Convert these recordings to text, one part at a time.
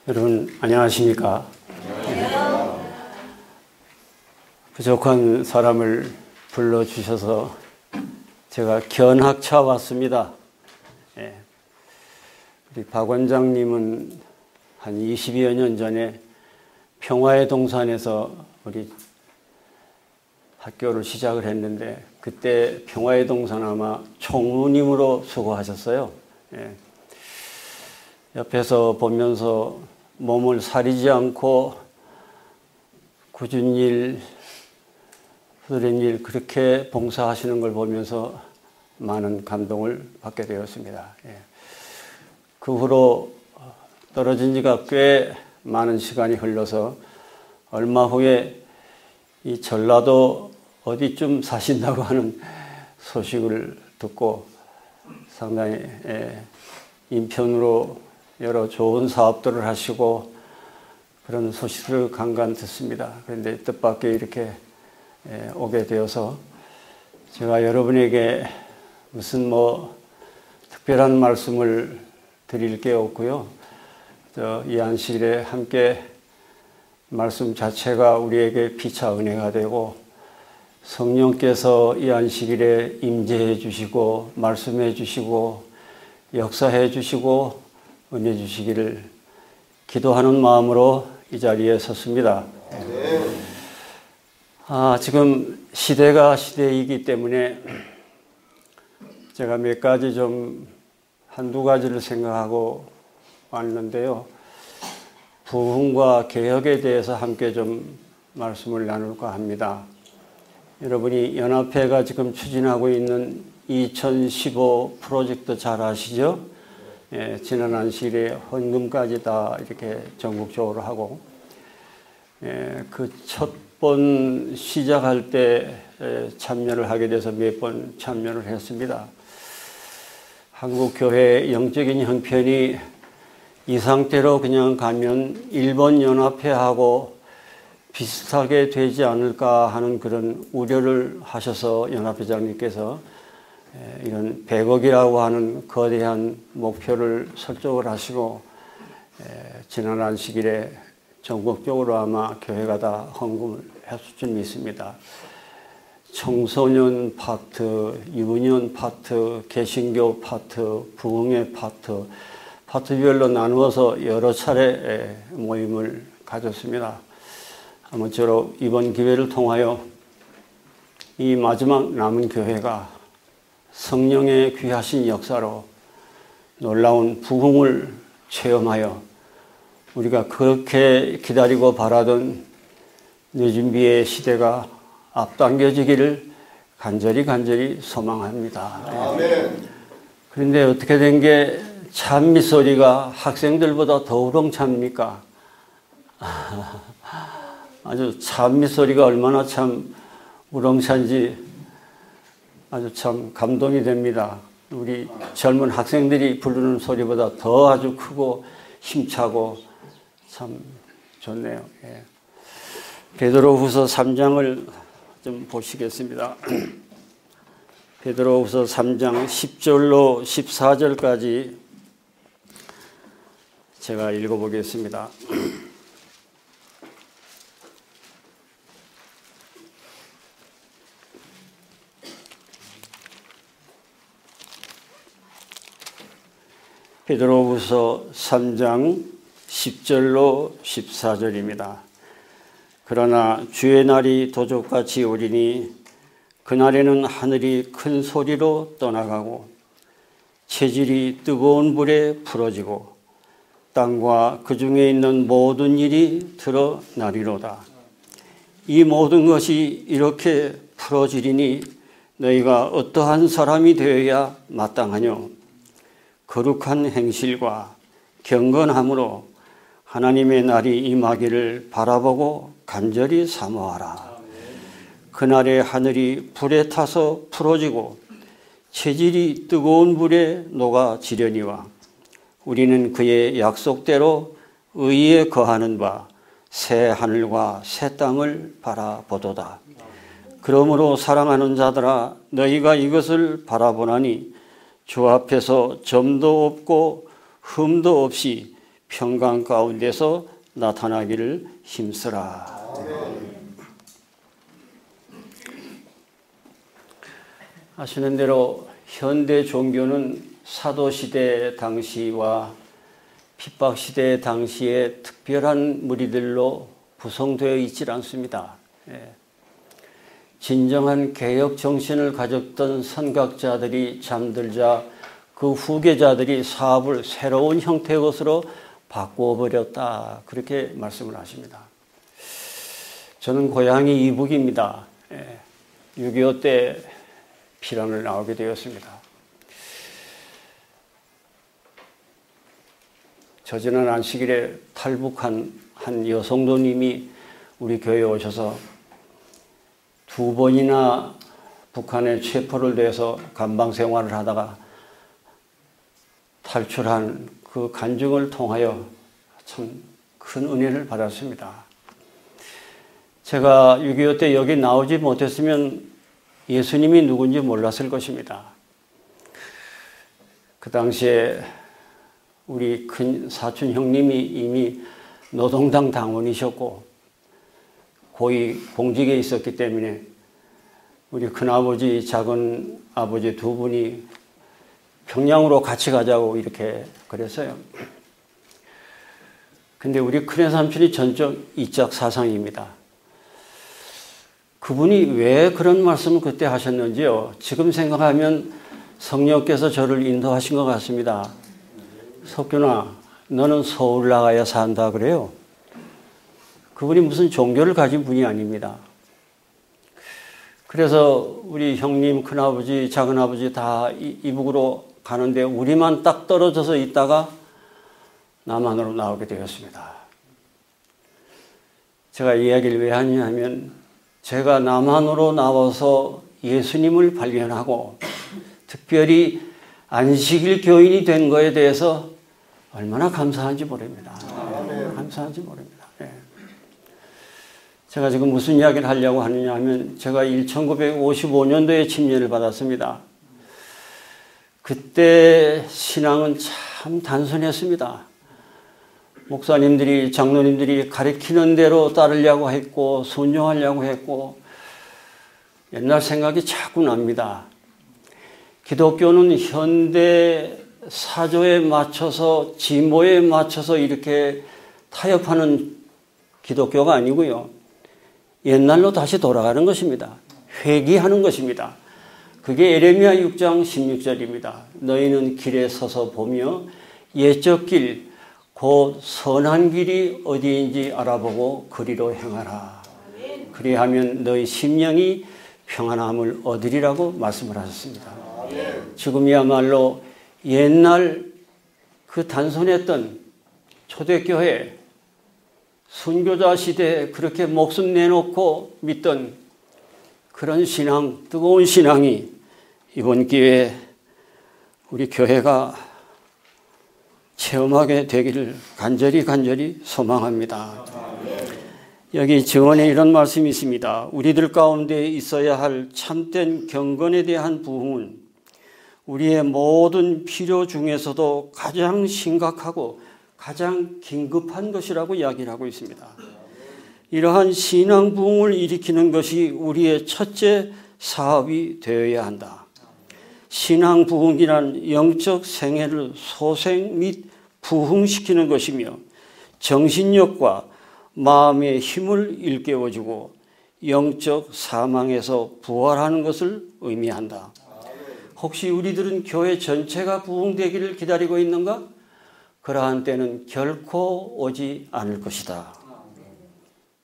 여러분 안녕하십니까? 부족한 사람을 불러주셔서 제가 견학차 왔습니다. 우리 박 원장님은 한 20여 년 전에 평화의 동산에서 우리 학교를 시작을 했는데 그때 평화의 동산 아마 총무님으로 수고하셨어요. 옆에서 보면서 몸을 사리지 않고 굳은 일, 흐린 일 그렇게 봉사하시는 걸 보면서 많은 감동을 받게 되었습니다. 그 후로 떨어진 지가 꽤 많은 시간이 흘러서 얼마 후에 이 전라도 어디쯤 사신다고 하는 소식을 듣고 상당히 인편으로 여러 좋은 사업들을 하시고 그런 소식을 간간 듣습니다. 그런데 뜻밖의 이렇게 오게 되어서 제가 여러분에게 무슨 특별한 말씀을 드릴 게 없고요. 이 안식일에 함께 말씀 자체가 우리에게 피차 은혜가 되고 성령께서 이 안식일에 임재해 주시고 말씀해 주시고 역사해 주시고 은혜 주시기를 기도하는 마음으로 이 자리에 섰습니다. 지금 시대가 시대이기 때문에 제가 몇 가지 한두 가지를 생각하고 왔는데요. 부흥과 개혁에 대해서 함께 말씀을 나눌까 합니다. 여러분이 연합회가 지금 추진하고 있는 2015 프로젝트 잘 아시죠? 지난 안식일에 헌금까지 다 이렇게 전국적으로 하고, 그 첫 번 시작할 때 참여를 하게 돼서 몇 번 참여를 했습니다. 한국교회 영적인 형편이 이 상태로 그냥 가면 일본 연합회하고 비슷하게 되지 않을까 하는 그런 우려를 하셔서 연합회장님께서 이런 100억이라고 하는 거대한 목표를 설정을 하시고 지난 안식일에 전국적으로 아마 교회가 다 헌금을 했을 줄 믿습니다. 청소년 파트, 유년 파트, 개신교 파트, 부흥회 파트별로 나누어서 여러 차례 모임을 가졌습니다. 아무쪼록 이번 기회를 통하여 이 마지막 남은 교회가 성령의 귀하신 역사로 놀라운 부흥을 체험하여 우리가 그렇게 기다리고 바라던 늦은비의 시대가 앞당겨지기를 간절히 소망합니다. 아멘. 그런데 어떻게 된 게 찬미소리가 학생들보다 더 우렁찹니까? 아주 찬미소리가 얼마나 참 우렁찬지 아주 참 감동이 됩니다. 우리 젊은 학생들이 부르는 소리보다 더 아주 크고 힘차고 참 좋네요. 베드로후서 3장을 좀 보시겠습니다. 베드로후서 3장 10절로 14절까지 제가 읽어보겠습니다. 베드로후서 3장 10절로 14절입니다. 그러나 주의 날이 도적같이 오리니 그날에는 하늘이 큰 소리로 떠나가고 체질이 뜨거운 불에 풀어지고 땅과 그 중에 있는 모든 일이 드러나리로다. 이 모든 것이 이렇게 풀어지리니 너희가 어떠한 사람이 되어야 마땅하뇨? 거룩한 행실과 경건함으로 하나님의 날이 임하기를 바라보고 간절히 사모하라. 그날에 하늘이 불에 타서 풀어지고 체질이 뜨거운 불에 녹아지려니와 우리는 그의 약속대로 의에 거하는 바 새 하늘과 새 땅을 바라보도다. 그러므로 사랑하는 자들아 너희가 이것을 바라보나니 주 앞에서 점도 없고 흠도 없이 평강 가운데서 나타나기를 힘쓰라. 아시는 대로 현대 종교는 사도시대 당시와 핍박시대 당시에 특별한 무리들로 구성되어 있지 않습니다. 진정한 개혁 정신을 가졌던 선각자들이 잠들자 그 후계자들이 사업을 새로운 형태의 것으로 바꾸어버렸다. 그렇게 말씀을 하십니다. 저는 고향이 이북입니다. 6.25 때 피난을 나오게 되었습니다. 저지난 안식일에 탈북한 한 여성도님이 우리 교회에 오셔서 2번이나 북한에 체포를 돼서 감방 생활을 하다가 탈출한 그 간증을 통하여 참 큰 은혜를 받았습니다. 제가 6.25 때 여기 나오지 못했으면 예수님이 누군지 몰랐을 것입니다. 그 당시에 우리 큰 사촌 형님이 이미 노동당 당원이셨고 고위 공직에 있었기 때문에 우리 큰아버지, 작은아버지 두 분이 평양으로 같이 가자고 이렇게 그랬어요. 근데 우리 큰애삼촌이 전적 이적 사상입니다. 그분이 왜 그런 말씀을 그때 하셨는지요. 지금 생각하면 성령께서 저를 인도하신 것 같습니다. 석균아, 너는 서울 나가야 산다 그래요. 그분이 무슨 종교를 가진 분이 아닙니다. 그래서 우리 형님, 큰아버지, 작은아버지 다 이북으로 가는데 우리만 딱 떨어져서 있다가 남한으로 나오게 되었습니다. 제가 이야기를 왜 하냐면 제가 남한으로 나와서 예수님을 발견하고 특별히 안식일 교인이 된 거에 대해서 얼마나 감사한지 모릅니다. 감사한지 모릅니다. 제가 지금 무슨 이야기를 하려고 하느냐 하면 제가 1955년도에 침례를 받았습니다. 그때 신앙은 참 단순했습니다. 목사님들이, 장로님들이 가르치는 대로 따르려고 했고 순종하려고 했고 옛날 생각이 자꾸 납니다. 기독교는 현대 사조에 맞춰서 진보에 맞춰서 이렇게 타협하는 기독교가 아니고요. 옛날로 다시 돌아가는 것입니다. 회귀하는 것입니다. 그게 에레미야 6장 16절입니다. 너희는 길에 서서 보며 옛적 길 곧 선한 길이 어디인지 알아보고 그리로 행하라. 그리하면 너희 심령이 평안함을 얻으리라고 말씀을 하셨습니다. 지금이야말로 옛날 그 단순했던 초대교회 순교자 시대에 그렇게 목숨 내놓고 믿던 그런 신앙, 뜨거운 신앙이 이번 기회에 우리 교회가 체험하게 되기를 간절히 소망합니다. 여기 증언에 이런 말씀이 있습니다. 우리들 가운데 있어야 할 참된 경건에 대한 부흥은 우리의 모든 필요 중에서도 가장 심각하고 가장 긴급한 것이라고 이야기를 하고 있습니다. 이러한 신앙 부흥을 일으키는 것이 우리의 첫째 사업이 되어야 한다. 신앙 부흥이란 영적 생애를 소생 및 부흥시키는 것이며 정신력과 마음의 힘을 일깨워주고 영적 사망에서 부활하는 것을 의미한다. 혹시 우리들은 교회 전체가 부흥되기를 기다리고 있는가? 그러한 때는 결코 오지 않을 것이다.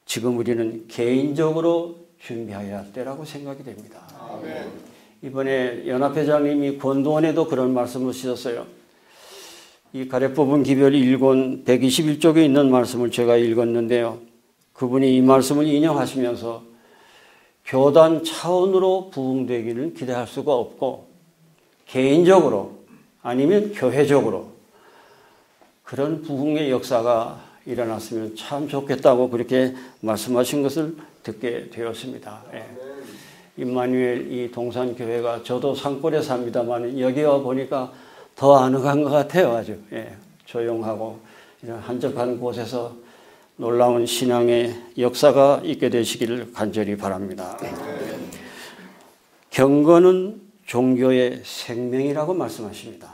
지금 우리는 개인적으로 준비해야 할 때라고 생각이 됩니다. 이번에 연합회장님이 권도원에도 그런 말씀을 주셨어요. 이 가래 뽑은 기별 1권 121쪽에 있는 말씀을 제가 읽었는데요. 그분이 이 말씀을 인용하시면서 교단 차원으로 부흥되기를 기대할 수가 없고 개인적으로 아니면 교회적으로 그런 부흥의 역사가 일어났으면 참 좋겠다고 그렇게 말씀하신 것을 듣게 되었습니다. 임마누엘 이 동산교회가 저도 산골에 삽니다만 여기 와 보니까 더 아늑한 것 같아요. 아주 조용하고 이런 한적한 곳에서 놀라운 신앙의 역사가 있게 되시기를 간절히 바랍니다. 경건은 종교의 생명이라고 말씀하십니다.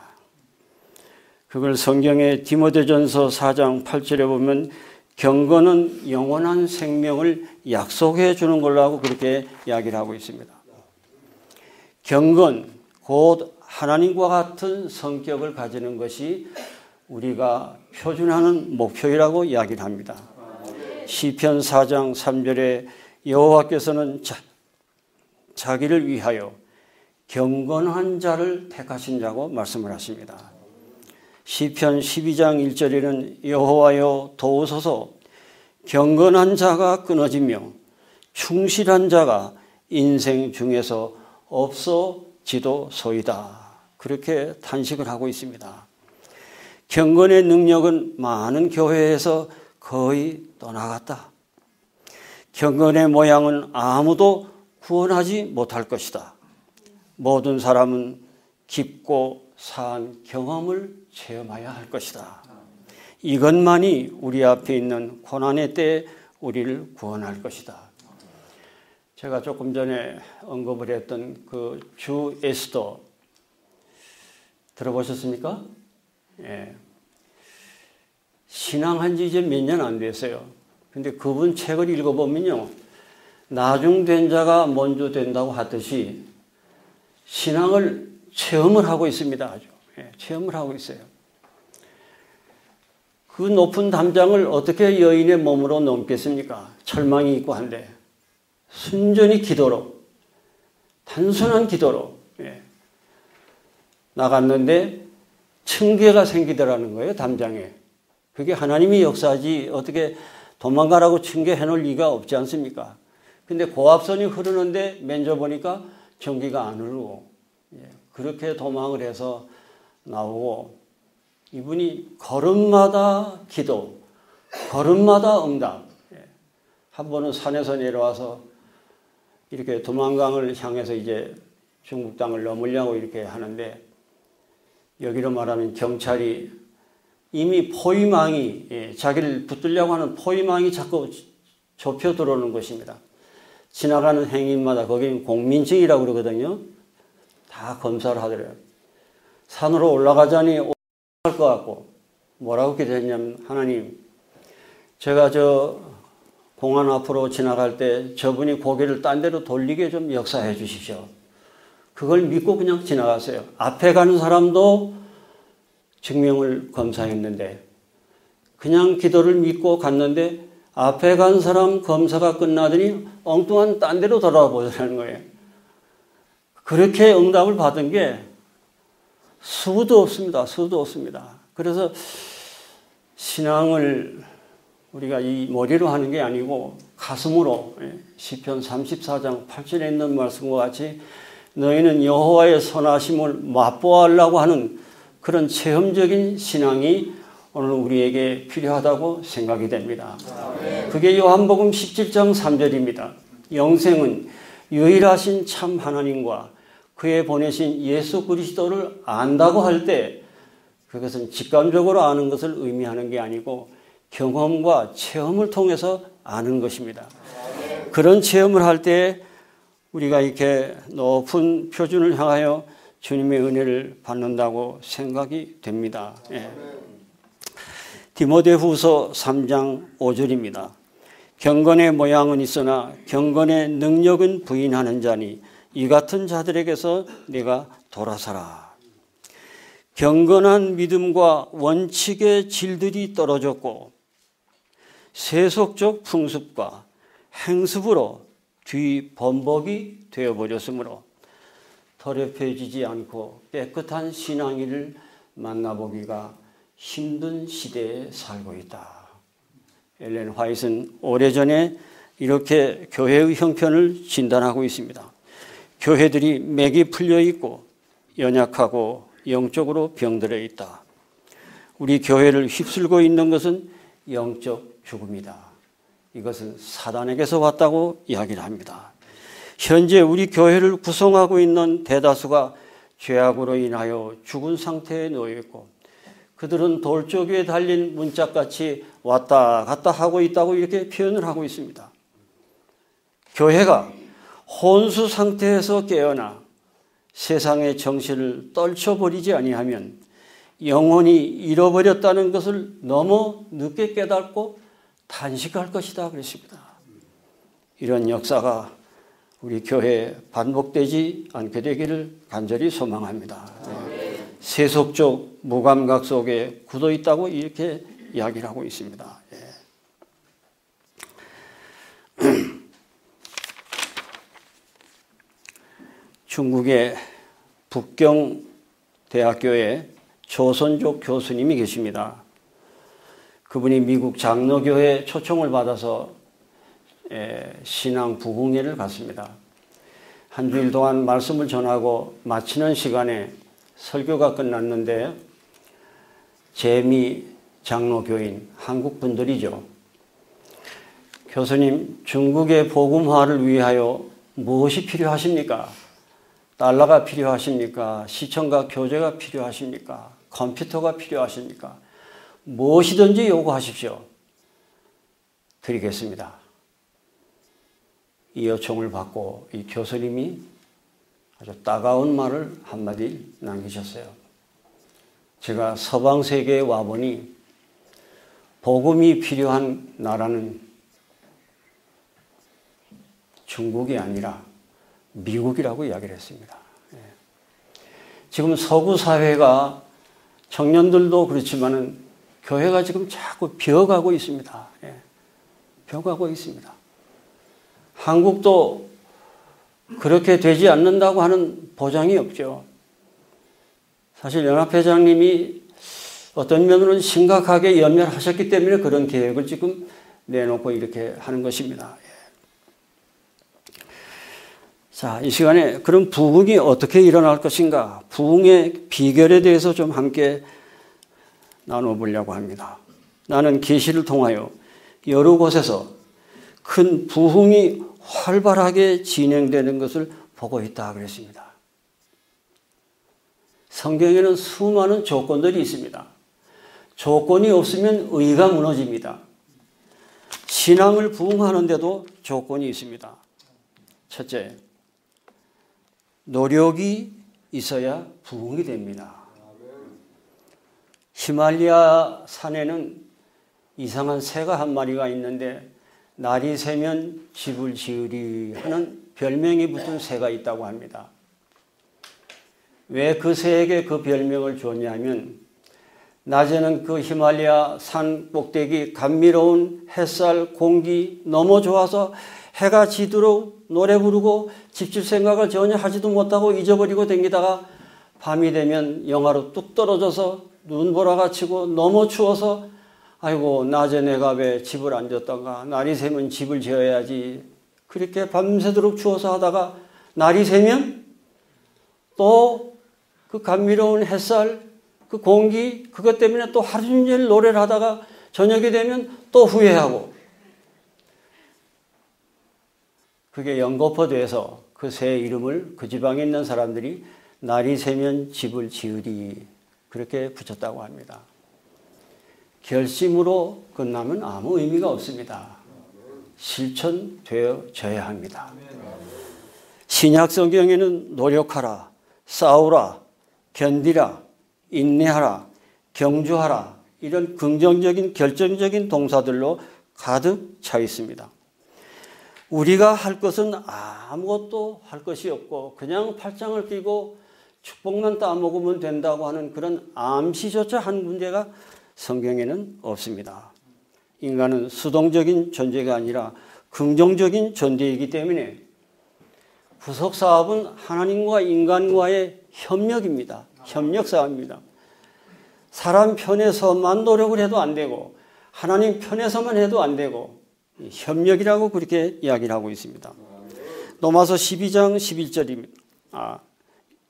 그걸 성경의 디모데전서 4장 8절에 보면 경건은 영원한 생명을 약속해 주는 걸로 그렇게 이야기를 하고 있습니다. 경건, 곧 하나님과 같은 성격을 가지는 것이 우리가 표준하는 목표이라고 이야기를 합니다. 시편 4장 3절에 여호와께서는 자기를 위하여 경건한 자를 택하신 자고 말씀을 하십니다. 시편 12장 1절에는 여호와여 도우소서 경건한 자가 끊어지며 충실한 자가 인생 중에서 없어지도소이다. 그렇게 탄식을 하고 있습니다. 경건의 능력은 많은 교회에서 거의 떠나갔다. 경건의 모양은 아무도 구원하지 못할 것이다. 모든 사람은 깊고 사한 경험을 체험해야 할 것이다. 이것만이 우리 앞에 있는 고난의 때에 우리를 구원할 것이다. 제가 조금 전에 언급을 했던 그 주 에스더 들어보셨습니까? 예. 신앙한 지 이제 몇 년 안 됐어요. 근데 그분 책을 읽어보면요. 나중된 자가 먼저 된다고 하듯이 신앙을 체험을 하고 있습니다. 아주. 예, 체험을 하고 있어요. 그 높은 담장을 어떻게 여인의 몸으로 넘겠습니까? 철망이 있고 한데 순전히 기도로, 단순한 기도로 나갔는데 층계가 생기더라는 거예요. 담장에. 그게 하나님이 역사하지 어떻게 도망가라고 층계해 놓을 리가 없지 않습니까? 근데 고압선이 흐르는데 만져보니까 전기가 안 흐르고 그렇게 도망을 해서 나오고 이분이 걸음마다 기도, 걸음마다 응답. 한 번은 산에서 내려와서 이렇게 도망강을 향해서 이제 중국 땅을 넘으려고 이렇게 하는데 여기로 말하면 경찰이 이미 포위망이 자기를 붙들려고 하는 포위망이 자꾸 좁혀 들어오는 것입니다. 지나가는 행인마다 거기는 공민증이라고 그러거든요. 다 검사를 하더래요. 산으로 올라가자니 할 것 같고 뭐라고 기도했냐면 하나님 제가 저 공안 앞으로 지나갈 때 저분이 고개를 딴 데로 돌리게 좀 역사해 주십시오. 그걸 믿고 그냥 지나갔어요. 앞에 가는 사람도 증명을 검사했는데 그냥 기도를 믿고 갔는데 앞에 간 사람 검사가 끝나더니 엉뚱한 딴 데로 돌아보자는 거예요. 그렇게 응답을 받은 게 수도 없습니다. 수도 없습니다. 그래서 신앙을 우리가 이 머리로 하는 게 아니고 가슴으로 시편 34장 8절에 있는 말씀과 같이 너희는 여호와의 선하심을 맛보아하려고 하는 그런 체험적인 신앙이 오늘 우리에게 필요하다고 생각이 됩니다. 그게 요한복음 17장 3절입니다. 영생은 유일하신 참 하나님과 그의 보내신 예수 그리스도를 안다고 할 때 그것은 직감적으로 아는 것을 의미하는 게 아니고 경험과 체험을 통해서 아는 것입니다. 그런 체험을 할 때 우리가 이렇게 높은 표준을 향하여 주님의 은혜를 받는다고 생각이 됩니다. 디모데후서 3장 5절입니다. 경건의 모양은 있으나 경건의 능력은 부인하는 자니 이 같은 자들에게서 내가 돌아서라. 경건한 믿음과 원칙의 질들이 떨어졌고 세속적 풍습과 행습으로 뒤범벅이 되어버렸으므로 더럽혀지지 않고 깨끗한 신앙인을 만나보기가 힘든 시대에 살고 있다. 엘렌 화이트는 오래전에 이렇게 교회의 형편을 진단하고 있습니다. 교회들이 맥이 풀려 있고 연약하고 영적으로 병들어 있다. 우리 교회를 휩쓸고 있는 것은 영적 죽음이다. 이것은 사단에게서 왔다고 이야기를 합니다. 현재 우리 교회를 구성하고 있는 대다수가 죄악으로 인하여 죽은 상태에 놓여 있고 그 그들은 돌쪽 위에 달린 문짝같이 왔다 갔다 하고 있다고 이렇게 표현을 하고 있습니다. 교회가 혼수 상태에서 깨어나 세상의 정신을 떨쳐버리지 아니하면 영혼이 잃어버렸다는 것을 너무 늦게 깨닫고 단식할 것이다 그랬습니다. 이런 역사가 우리 교회에 반복되지 않게 되기를 간절히 소망합니다. 세속적 무감각 속에 굳어 있다고 이렇게 이야기를 하고 있습니다. 중국의 북경대학교에 조선족 교수님이 계십니다. 그분이 미국 장로교회 초청을 받아서 신앙 부흥회를 갔습니다. 한 주일 동안 말씀을 전하고 마치는 시간에 설교가 끝났는데 재미 장로교인 한국 분들이죠. 교수님, 중국의 복음화를 위하여 무엇이 필요하십니까? 달러가 필요하십니까? 시청각 교재가 필요하십니까? 컴퓨터가 필요하십니까? 무엇이든지 요구하십시오. 드리겠습니다. 이 요청을 받고 이 교수님이 아주 따가운 말을 한마디 남기셨어요. 제가 서방 세계에 와보니 복음이 필요한 나라는 중국이 아니라 미국이라고 이야기를 했습니다. 지금 서구 사회가 청년들도 그렇지만은 교회가 지금 자꾸 비어가고 있습니다. 비어가고 있습니다. 한국도 그렇게 되지 않는다고 하는 보장이 없죠. 사실 연합회장님이 어떤 면으로는 심각하게 연멸하셨기 때문에 그런 계획을 지금 내놓고 이렇게 하는 것입니다. 자, 이 시간에 그럼 부흥이 어떻게 일어날 것인가? 부흥의 비결에 대해서 좀 함께 나눠보려고 합니다. 나는 계시를 통하여 여러 곳에서 큰 부흥이 활발하게 진행되는 것을 보고 있다 그랬습니다. 성경에는 수많은 조건들이 있습니다. 조건이 없으면 의가 무너집니다. 신앙을 부흥하는데도 조건이 있습니다. 첫째, 노력이 있어야 부흥이 됩니다. 히말리아 산에는 이상한 새가 한 마리가 있는데 날이 새면 집을 지으리 하는 별명이 붙은 새가 있다고 합니다. 왜 그 새에게 그 별명을 주었냐면 낮에는 그 히말리아 산 꼭대기 감미로운 햇살, 공기 너무 좋아서 해가 지도록 노래 부르고 집집 생각을 전혀 하지도 못하고 잊어버리고 댕기다가 밤이 되면 영하로 뚝 떨어져서 눈보라가 치고 너무 추워서 아이고 낮에 내가 왜 집을 안 졌던가, 날이 새면 집을 지어야지, 그렇게 밤새도록 추워서 하다가 날이 새면 또 그 감미로운 햇살, 그 공기, 그것 때문에 또 하루 종일 노래를 하다가 저녁이 되면 또 후회하고, 그게 연거푸돼서 그 새 이름을 그 지방에 있는 사람들이 날이 새면 집을 지으리 그렇게 붙였다고 합니다. 결심으로 끝나면 아무 의미가 없습니다. 실천되어져야 합니다. 신약 성경에는 노력하라, 싸우라, 견디라, 인내하라, 경주하라 이런 긍정적인 결정적인 동사들로 가득 차 있습니다. 우리가 할 것은 아무것도 할 것이 없고 그냥 팔짱을 끼고 축복만 따먹으면 된다고 하는 그런 암시조차 한 문제가 성경에는 없습니다. 인간은 수동적인 존재가 아니라 긍정적인 존재이기 때문에 부속사업은 하나님과 인간과의 협력입니다. 협력사업입니다. 사람 편에서만 노력을 해도 안 되고 하나님 편에서만 해도 안 되고 협력이라고 그렇게 이야기를 하고 있습니다. 로마서 12장 11절입니다.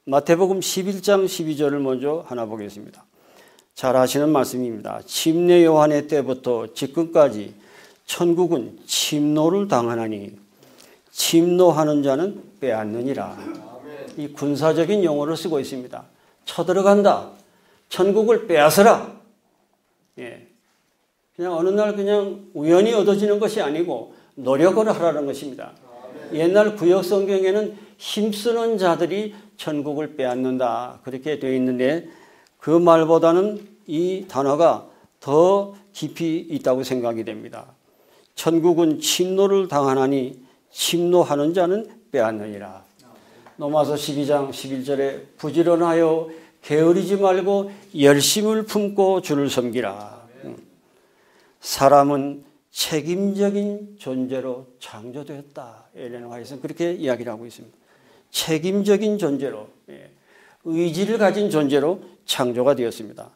마태복음 11장 12절을 먼저 하나 보겠습니다. 잘 아시는 말씀입니다. 침례 요한의 때부터 지금까지 천국은 침노를 당하나니 침노하는 자는 빼앗느니라. 이 군사적인 용어를 쓰고 있습니다. 쳐들어간다. 천국을 빼앗으라. 예. 그냥 어느 날 그냥 우연히 얻어지는 것이 아니고 노력을 하라는 것입니다. 옛날 구약 성경에는 힘쓰는 자들이 천국을 빼앗는다 그렇게 되어 있는데 그 말보다는 이 단어가 더 깊이 있다고 생각이 됩니다. 천국은 침노를 당하나니 침노하는 자는 빼앗느니라. 로마서 12장 11절에 부지런하여 게으르지 말고 열심을 품고 주를 섬기라. 사람은 책임적인 존재로 창조되었다. 엘렌 화이트는 그렇게 이야기를 하고 있습니다. 책임적인 존재로, 의지를 가진 존재로 창조가 되었습니다.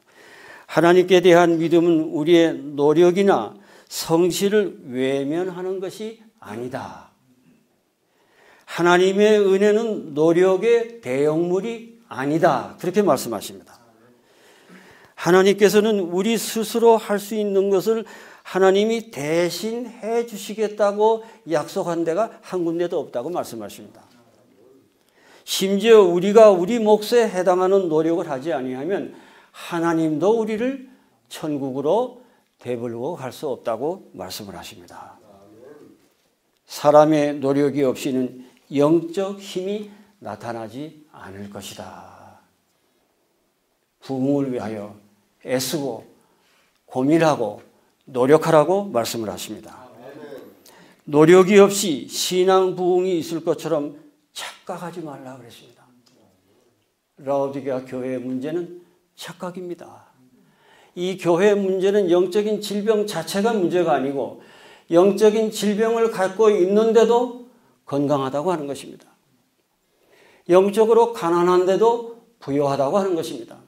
하나님께 대한 믿음은 우리의 노력이나 성실을 외면하는 것이 아니다. 하나님의 은혜는 노력의 대형물이 아니다. 그렇게 말씀하십니다. 하나님께서는 우리 스스로 할 수 있는 것을 하나님이 대신 해 주시겠다고 약속한 데가 한 군데도 없다고 말씀하십니다. 심지어 우리가 우리 몫에 해당하는 노력을 하지 아니하면 하나님도 우리를 천국으로 되돌고 갈 수 없다고 말씀을 하십니다. 사람의 노력이 없이는 영적 힘이 나타나지 않을 것이다. 부흥을 위하여 애쓰고 고민하고 노력하라고 말씀을 하십니다. 노력이 없이 신앙 부흥이 있을 것처럼 착각하지 말라 그랬습니다. 라오디게아 교회의 문제는 착각입니다. 이 교회의 문제는 영적인 질병 자체가 문제가 아니고 영적인 질병을 갖고 있는데도 건강하다고 하는 것입니다. 영적으로 가난한데도 부유하다고 하는 것입니다.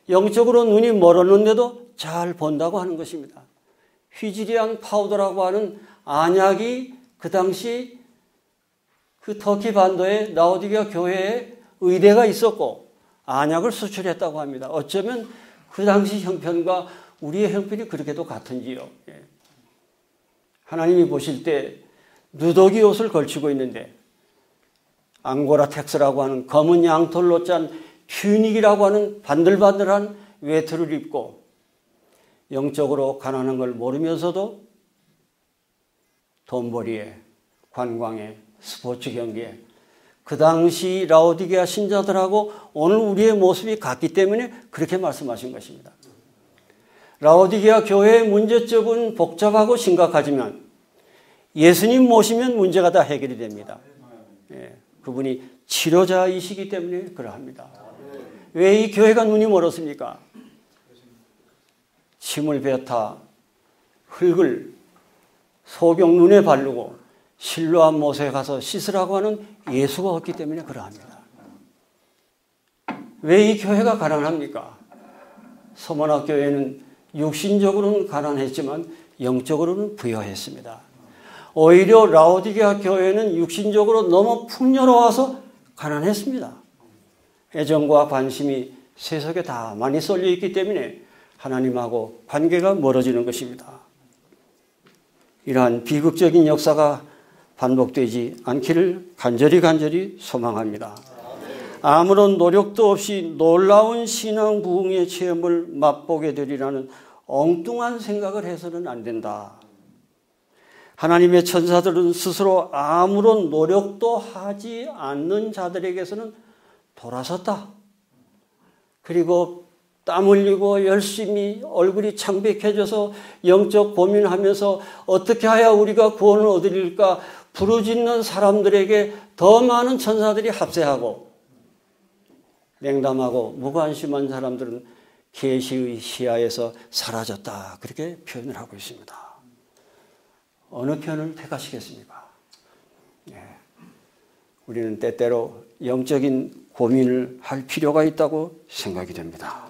영적으로 눈이 멀었는데도 잘 본다고 하는 것입니다. 휘지리안 파우더라고 하는 안약이 그 당시 그 터키 반도에 라오디게아 교회에 의대가 있었고 안약을 수출했다고 합니다. 어쩌면 그 당시 형편과 우리의 형편이 그렇게도 같은지요. 하나님이 보실 때 누더기 옷을 걸치고 있는데 앙고라 텍스라고 하는 검은 양털로 짠 튜닉이라고 하는 반들반들한 외투를 입고 영적으로 가난한 걸 모르면서도 돈벌이에 관광에 스포츠 경기에 그 당시 라오디게아 신자들하고 오늘 우리의 모습이 같기 때문에 그렇게 말씀하신 것입니다. 라오디게아 교회의 문제점은 복잡하고 심각하지만 예수님 모시면 문제가 다 해결이 됩니다. 그분이 치료자이시기 때문에 그러합니다. 왜 이 교회가 눈이 멀었습니까? 침을 뱉어 흙을 소경 눈에 바르고 실로암 못에 가서 씻으라고 하는 예수가 없기 때문에 그러합니다. 왜 이 교회가 가난합니까? 서머나 교회는 육신적으로는 가난했지만 영적으로는 부여했습니다. 오히려 라오디게아 교회는 육신적으로 너무 풍요로워서 가난했습니다. 애정과 관심이 세속에 다 많이 쏠려 있기 때문에 하나님하고 관계가 멀어지는 것입니다. 이러한 비극적인 역사가 반복되지 않기를 간절히 소망합니다. 아무런 노력도 없이 놀라운 신앙 부흥의 체험을 맛보게 되리라는 엉뚱한 생각을 해서는 안 된다. 하나님의 천사들은 스스로 아무런 노력도 하지 않는 자들에게서는 돌아섰다. 그리고 땀 흘리고 열심히 얼굴이 창백해져서 영적 고민하면서 어떻게 해야 우리가 구원을 얻으릴까 부르짖는 사람들에게 더 많은 천사들이 합세하고 냉담하고 무관심한 사람들은 계시의 시야에서 사라졌다. 그렇게 표현을 하고 있습니다. 어느 편을 택하시겠습니까? 우리는 때때로 영적인 고민을 할 필요가 있다고 생각이 됩니다.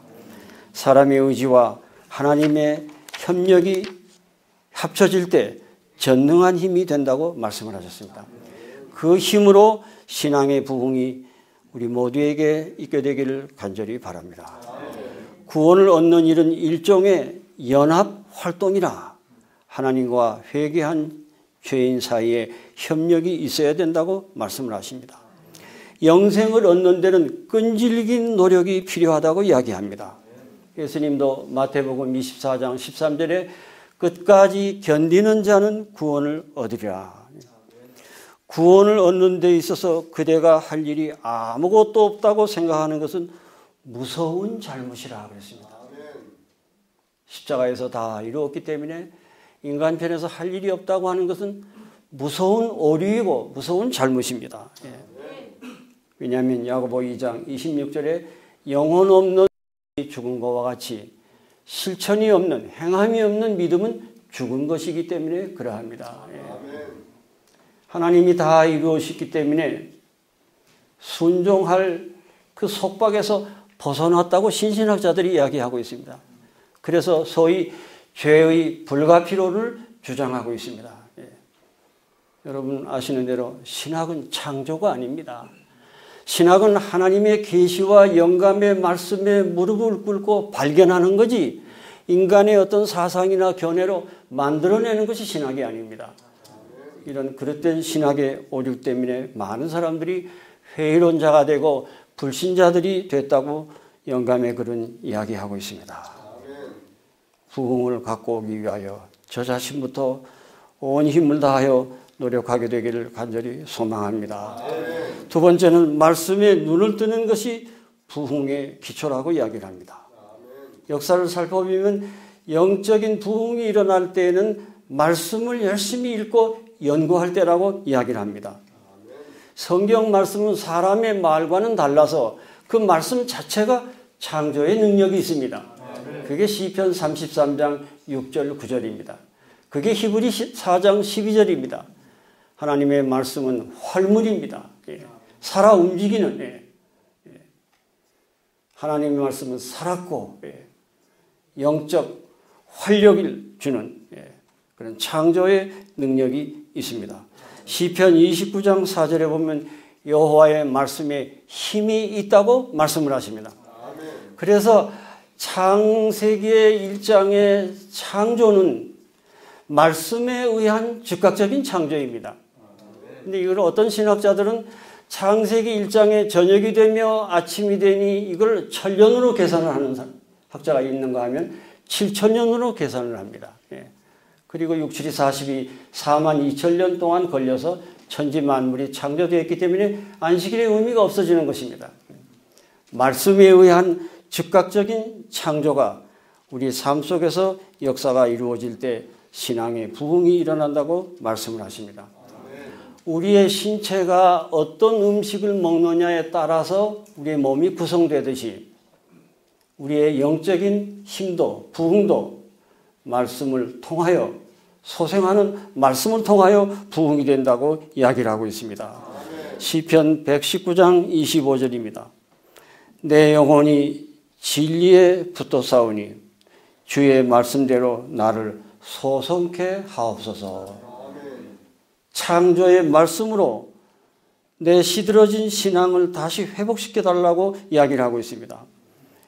사람의 의지와 하나님의 협력이 합쳐질 때 전능한 힘이 된다고 말씀을 하셨습니다. 그 힘으로 신앙의 부흥이 우리 모두에게 있게 되기를 간절히 바랍니다. 구원을 얻는 일은 일종의 연합 활동이라 하나님과 회개한 죄인 사이에 협력이 있어야 된다고 말씀을 하십니다. 영생을 얻는 데는 끈질긴 노력이 필요하다고 이야기합니다. 예수님도 마태복음 24장 13절에 끝까지 견디는 자는 구원을 얻으리라. 구원을 얻는 데 있어서 그대가 할 일이 아무것도 없다고 생각하는 것은 무서운 잘못이라 그랬습니다. 십자가에서 다 이루었기 때문에 인간편에서 할 일이 없다고 하는 것은 무서운 오류이고 무서운 잘못입니다. 왜냐하면 야고보 2장 26절에 영혼 없는 죽은 것과 같이 실천이 없는 행함이 없는 믿음은 죽은 것이기 때문에 그러합니다. 하나님이 다 이루었기 때문에 순종할 그 속박에서 벗어났다고 신신학자들이 이야기하고 있습니다. 그래서 소위 죄의 불가피로를 주장하고 있습니다. 여러분 아시는 대로 신학은 창조가 아닙니다. 신학은 하나님의 계시와 영감의 말씀에 무릎을 꿇고 발견하는 거지 인간의 어떤 사상이나 견해로 만들어내는 것이 신학이 아닙니다. 이런 그릇된 신학의 오류 때문에 많은 사람들이 회의론자가 되고 불신자들이 됐다고 영감의 글은 이야기하고 있습니다. 부흥을 갖고 오기 위하여 저 자신부터 온 힘을 다하여 노력하게 되기를 간절히 소망합니다. 두 번째는 말씀에 눈을 뜨는 것이 부흥의 기초라고 이야기를 합니다. 역사를 살펴보면 영적인 부흥이 일어날 때에는 말씀을 열심히 읽고 연구할 때라고 이야기를 합니다. 성경 말씀은 사람의 말과는 달라서 그 말씀 자체가 창조의 능력이 있습니다. 그게 시편 33장 6절 9절입니다. 그게 히브리 4장 12절입니다. 하나님의 말씀은 활물입니다. 살아 움직이는 하나님의 말씀은 살았고 영적 활력을 주는 그런 창조의 능력이 있습니다. 시편 29장 4절에 보면 여호와의 말씀에 힘이 있다고 말씀을 하십니다. 그래서 창세기의 1장의 창조는 말씀에 의한 즉각적인 창조입니다. 근데 이걸 어떤 신학자들은 창세기 1장에 저녁이 되며 아침이 되니 이걸 천년으로 계산을 하는 학자가 있는가 하면 7천년으로 계산을 합니다. 그리고 6, 7이 42, 4만 2천년 동안 걸려서 천지 만물이 창조되었기 때문에 안식일의 의미가 없어지는 것입니다. 말씀에 의한 즉각적인 창조가 우리 삶 속에서 역사가 이루어질 때 신앙의 부흥이 일어난다고 말씀을 하십니다. 우리의 신체가 어떤 음식을 먹느냐에 따라서 우리의 몸이 구성되듯이 우리의 영적인 힘도 부흥도 말씀을 통하여 소생하는 말씀을 통하여 부흥이 된다고 이야기를 하고 있습니다. 시편 119장 25절입니다. 내 영혼이 진리에 붙어 싸우니 주의 말씀대로 나를 소성케 하옵소서. 창조의 말씀으로 내 시들어진 신앙을 다시 회복시켜 달라고 이야기를 하고 있습니다.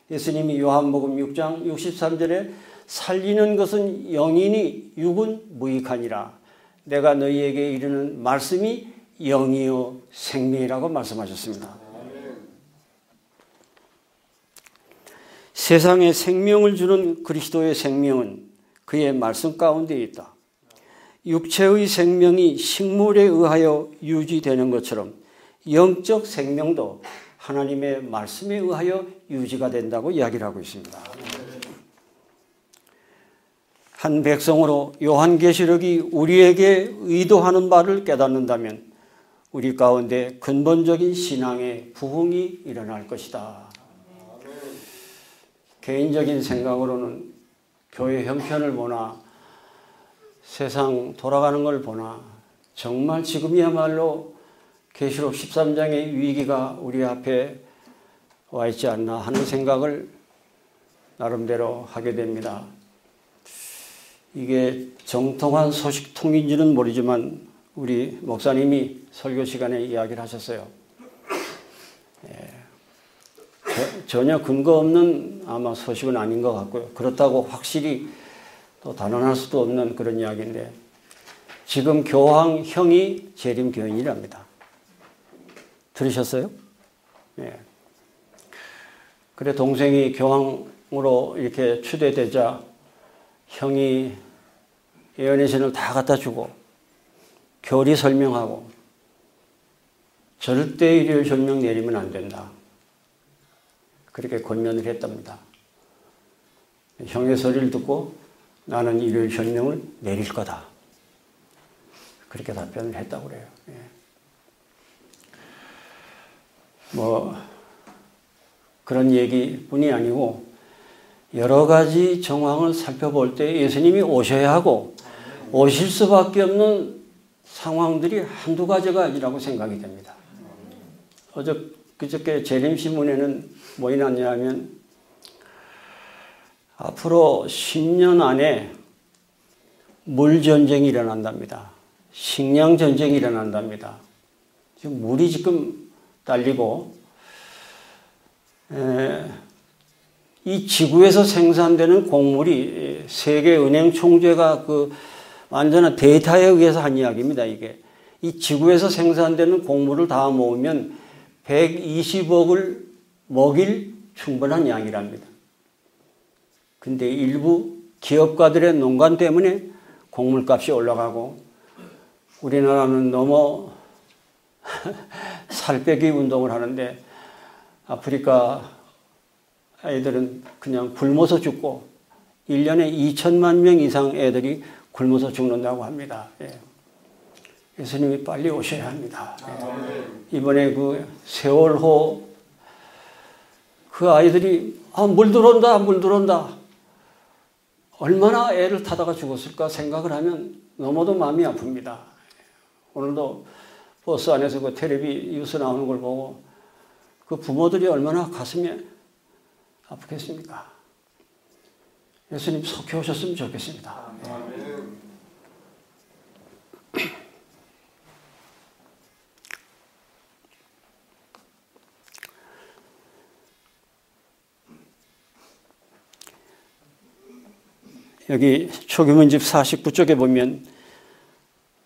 예수님이 요한복음 6장 63절에 살리는 것은 영이니 육은 무익하니라. 내가 너희에게 이르는 말씀이 영이요 생명이라고 말씀하셨습니다. 세상에 생명을 주는 그리스도의 생명은 그의 말씀 가운데 있다. 육체의 생명이 식물에 의하여 유지되는 것처럼 영적 생명도 하나님의 말씀에 의하여 유지가 된다고 이야기를 하고 있습니다. 한 백성으로 요한계시록이 우리에게 의도하는 바를 깨닫는다면 우리 가운데 근본적인 신앙의 부흥이 일어날 것이다. 개인적인 생각으로는 교회 형편을 보나 세상 돌아가는 걸 보나 정말 지금이야말로 계시록 13장의 위기가 우리 앞에 와 있지 않나 하는 생각을 나름대로 하게 됩니다. 이게 정통한 소식통인지는 모르지만 우리 목사님이 설교 시간에 이야기를 하셨어요. 전혀 근거 없는 아마 소식은 아닌 것 같고요. 그렇다고 확실히 또 단언할 수도 없는 그런 이야기인데 지금 교황 형이 재림 교인이랍니다. 들으셨어요? 네. 그래 동생이 교황 이렇게 추대되자 형이 예언의 다 갖다 주고 교리 설명하고 절대 일요일 전명 내리면 안 된다. 그렇게 권면을 했답니다. 형의 소리를 듣고 나는 일요일 전명을 내릴 거다. 그렇게 답변을 했다고 그래요. 예. 그런 얘기뿐이 아니고 여러 가지 정황을 살펴볼 때 예수님이 오셔야 하고 오실 수밖에 없는 상황들이 한두 가지가 아니라고 생각이 됩니다. 그저께 재림신문에는 뭐이 났냐면 앞으로 10년 안에 물전쟁이 일어난답니다. 식량전쟁이 일어난답니다. 지금 물이 지금 딸리고 이 지구에서 생산되는 곡물이 세계은행 총재가 그 완전한 데이터에 의해서 한 이야기입니다. 이게 이 지구에서 생산되는 곡물을 다 모으면 120억을 먹일 충분한 양이랍니다. 근데 일부 기업가들의 농간 때문에 곡물값이 올라가고 우리나라는 너무 살 빼기 운동을 하는데 아프리카 아이들은 그냥 굶어서 죽고 1년에 2천만 명 이상 애들이 굶어서 죽는다고 합니다. 예. 예수님이 빨리 오셔야 합니다. 예. 이번에 그 세월호 그 아이들이 물 들어온다. 얼마나 애를 타다가 죽었을까 생각을 하면 너무도 마음이 아픕니다. 오늘도 버스 안에서 그 텔레비 뉴스 나오는 걸 보고 그 부모들이 얼마나 가슴에 아프겠습니까? 예수님 속히 오셨으면 좋겠습니다. 여기 초기문집 49쪽에 보면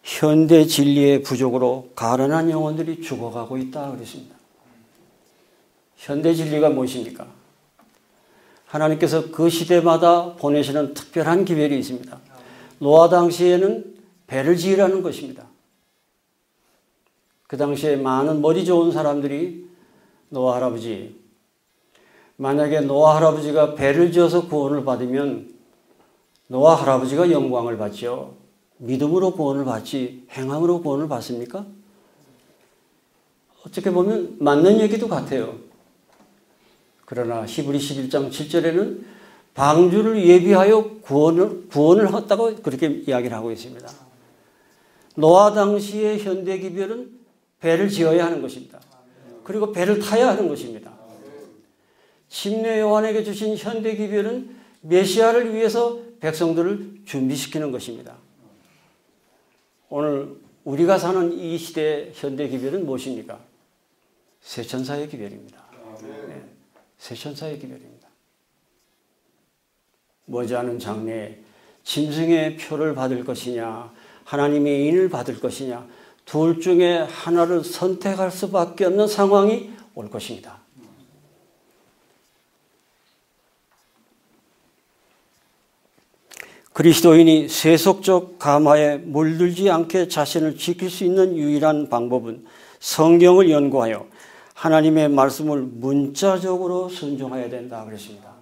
현대 진리의 부족으로 가련한 영혼들이 죽어가고 있다 그랬습니다. 현대 진리가 무엇입니까? 하나님께서 그 시대마다 보내시는 특별한 기별이 있습니다. 노아 당시에는 배를 지으라는 것입니다. 그 당시에 많은 머리 좋은 사람들이 노아 할아버지, 만약에 노아 할아버지가 배를 지어서 구원을 받으면 노아 할아버지가 영광을 받죠. 믿음으로 구원을 받지 행함으로 구원을 받습니까? 어떻게 보면 맞는 얘기도 같아요. 그러나 히브리 11장 7절에는 방주를 예비하여 구원을 했다고 그렇게 이야기를 하고 있습니다. 노아 당시의 현대 기별은 배를 지어야 하는 것입니다. 그리고 배를 타야 하는 것입니다. 침례 요한에게 주신 현대 기별은 메시아를 위해서 백성들을 준비시키는 것입니다. 오늘 우리가 사는 이 시대의 현대 기별은 무엇입니까? 세천사의 기별입니다. 네, 세천사의 기별입니다. 머지않은 장래에 짐승의 표를 받을 것이냐 하나님의 인을 받을 것이냐 둘 중에 하나를 선택할 수밖에 없는 상황이 올 것입니다. 그리스도인이 세속적 감화에 물들지 않게 자신을 지킬 수 있는 유일한 방법은 성경을 연구하여 하나님의 말씀을 문자적으로 순종해야 된다 그랬습니다.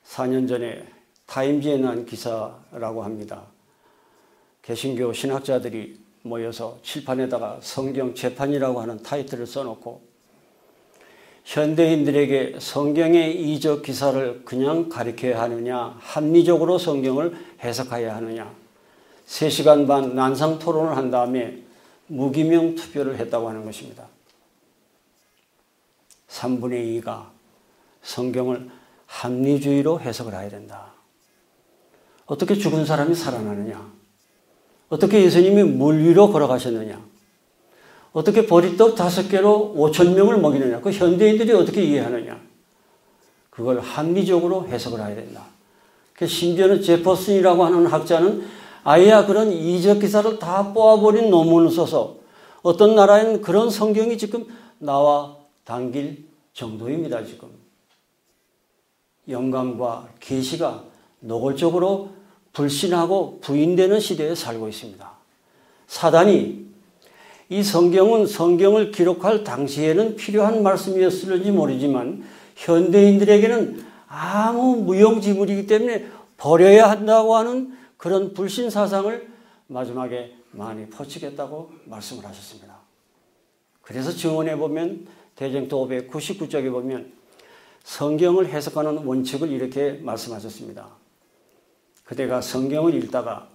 4년 전에 타임지에 난 기사라고 합니다. 개신교 신학자들이 모여서 칠판에다가 성경 재판이라고 하는 타이틀을 써놓고 현대인들에게 성경의 이적 기사를 그냥 가르쳐야 하느냐 합리적으로 성경을 해석해야 하느냐 3시간 반 난상 토론을 한 다음에 무기명 투표를 했다고 하는 것입니다. 3분의 2가 성경을 합리주의로 해석을 해야 된다. 어떻게 죽은 사람이 살아나느냐? 어떻게 예수님이 물 위로 걸어가셨느냐? 어떻게 보리떡 5개로 5,000명을 먹이느냐? 그 현대인들이 어떻게 이해하느냐? 그걸 합리적으로 해석을 해야 된다. 심지어는 제퍼슨이라고 하는 학자는 아예 그런 이적 기사를 다 뽑아버린 논문을 써서 어떤 나라에는 그런 성경이 지금 나와 당길 정도입니다. 지금 영감과 계시가 노골적으로 불신하고 부인되는 시대에 살고 있습니다. 사단이 이 성경을 기록할 당시에는 필요한 말씀이었을지 모르지만 현대인들에게는 아무 무용지물이기 때문에 버려야 한다고 하는 그런 불신 사상을 마지막에 많이 퍼치겠다고 말씀을 하셨습니다. 그래서 증언에 보면 대쟁도 599쪽에 보면 성경을 해석하는 원칙을 이렇게 말씀하셨습니다. 그대가 성경을 읽다가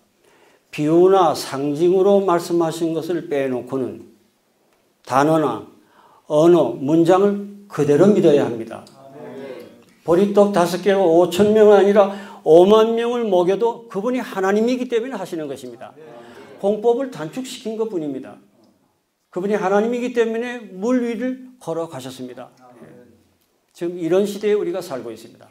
비유나 상징으로 말씀하신 것을 빼놓고는 단어나 언어, 문장을 그대로 믿어야 합니다. 보리떡 5개로 5,000명이 아니라 5만 명을 먹여도 그분이 하나님이기 때문에 하시는 것입니다. 공법을 단축시킨 것뿐입니다. 그분이 하나님이기 때문에 물 위를 걸어가셨습니다. 지금 이런 시대에 우리가 살고 있습니다.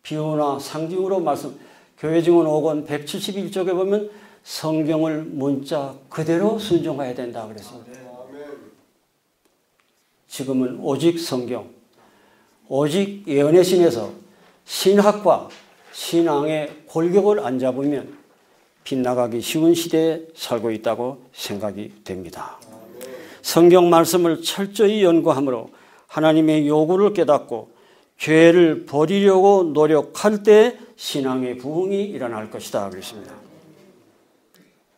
비유나 상징으로 말씀, 교회 증언 5권 171쪽에 보면 성경을 문자 그대로 순종해야 된다 그랬습니다. 지금은 오직 성경, 오직 예언의 신에서 신학과 신앙의 골격을 안 잡으면 빗나가기 쉬운 시대에 살고 있다고 생각이 됩니다. 성경 말씀을 철저히 연구함으로 하나님의 요구를 깨닫고 죄를 버리려고 노력할 때 신앙의 부흥이 일어날 것이다 그랬습니다.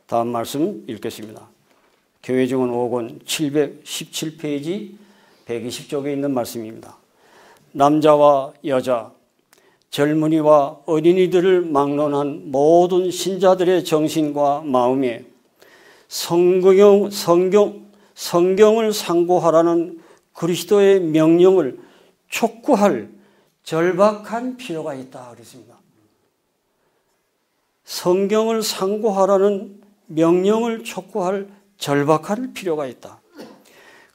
다음 말씀 읽겠습니다. 교회 증언 5권 717페이지 120쪽에 있는 말씀입니다. 남자와 여자, 젊은이와 어린이들을 막론한 모든 신자들의 정신과 마음에 성경을 상고하라는 그리스도의 명령을 촉구할 절박한 필요가 있다 그랬습니다. 성경을 상고하라는 명령을 촉구할 절박한 필요가 있다.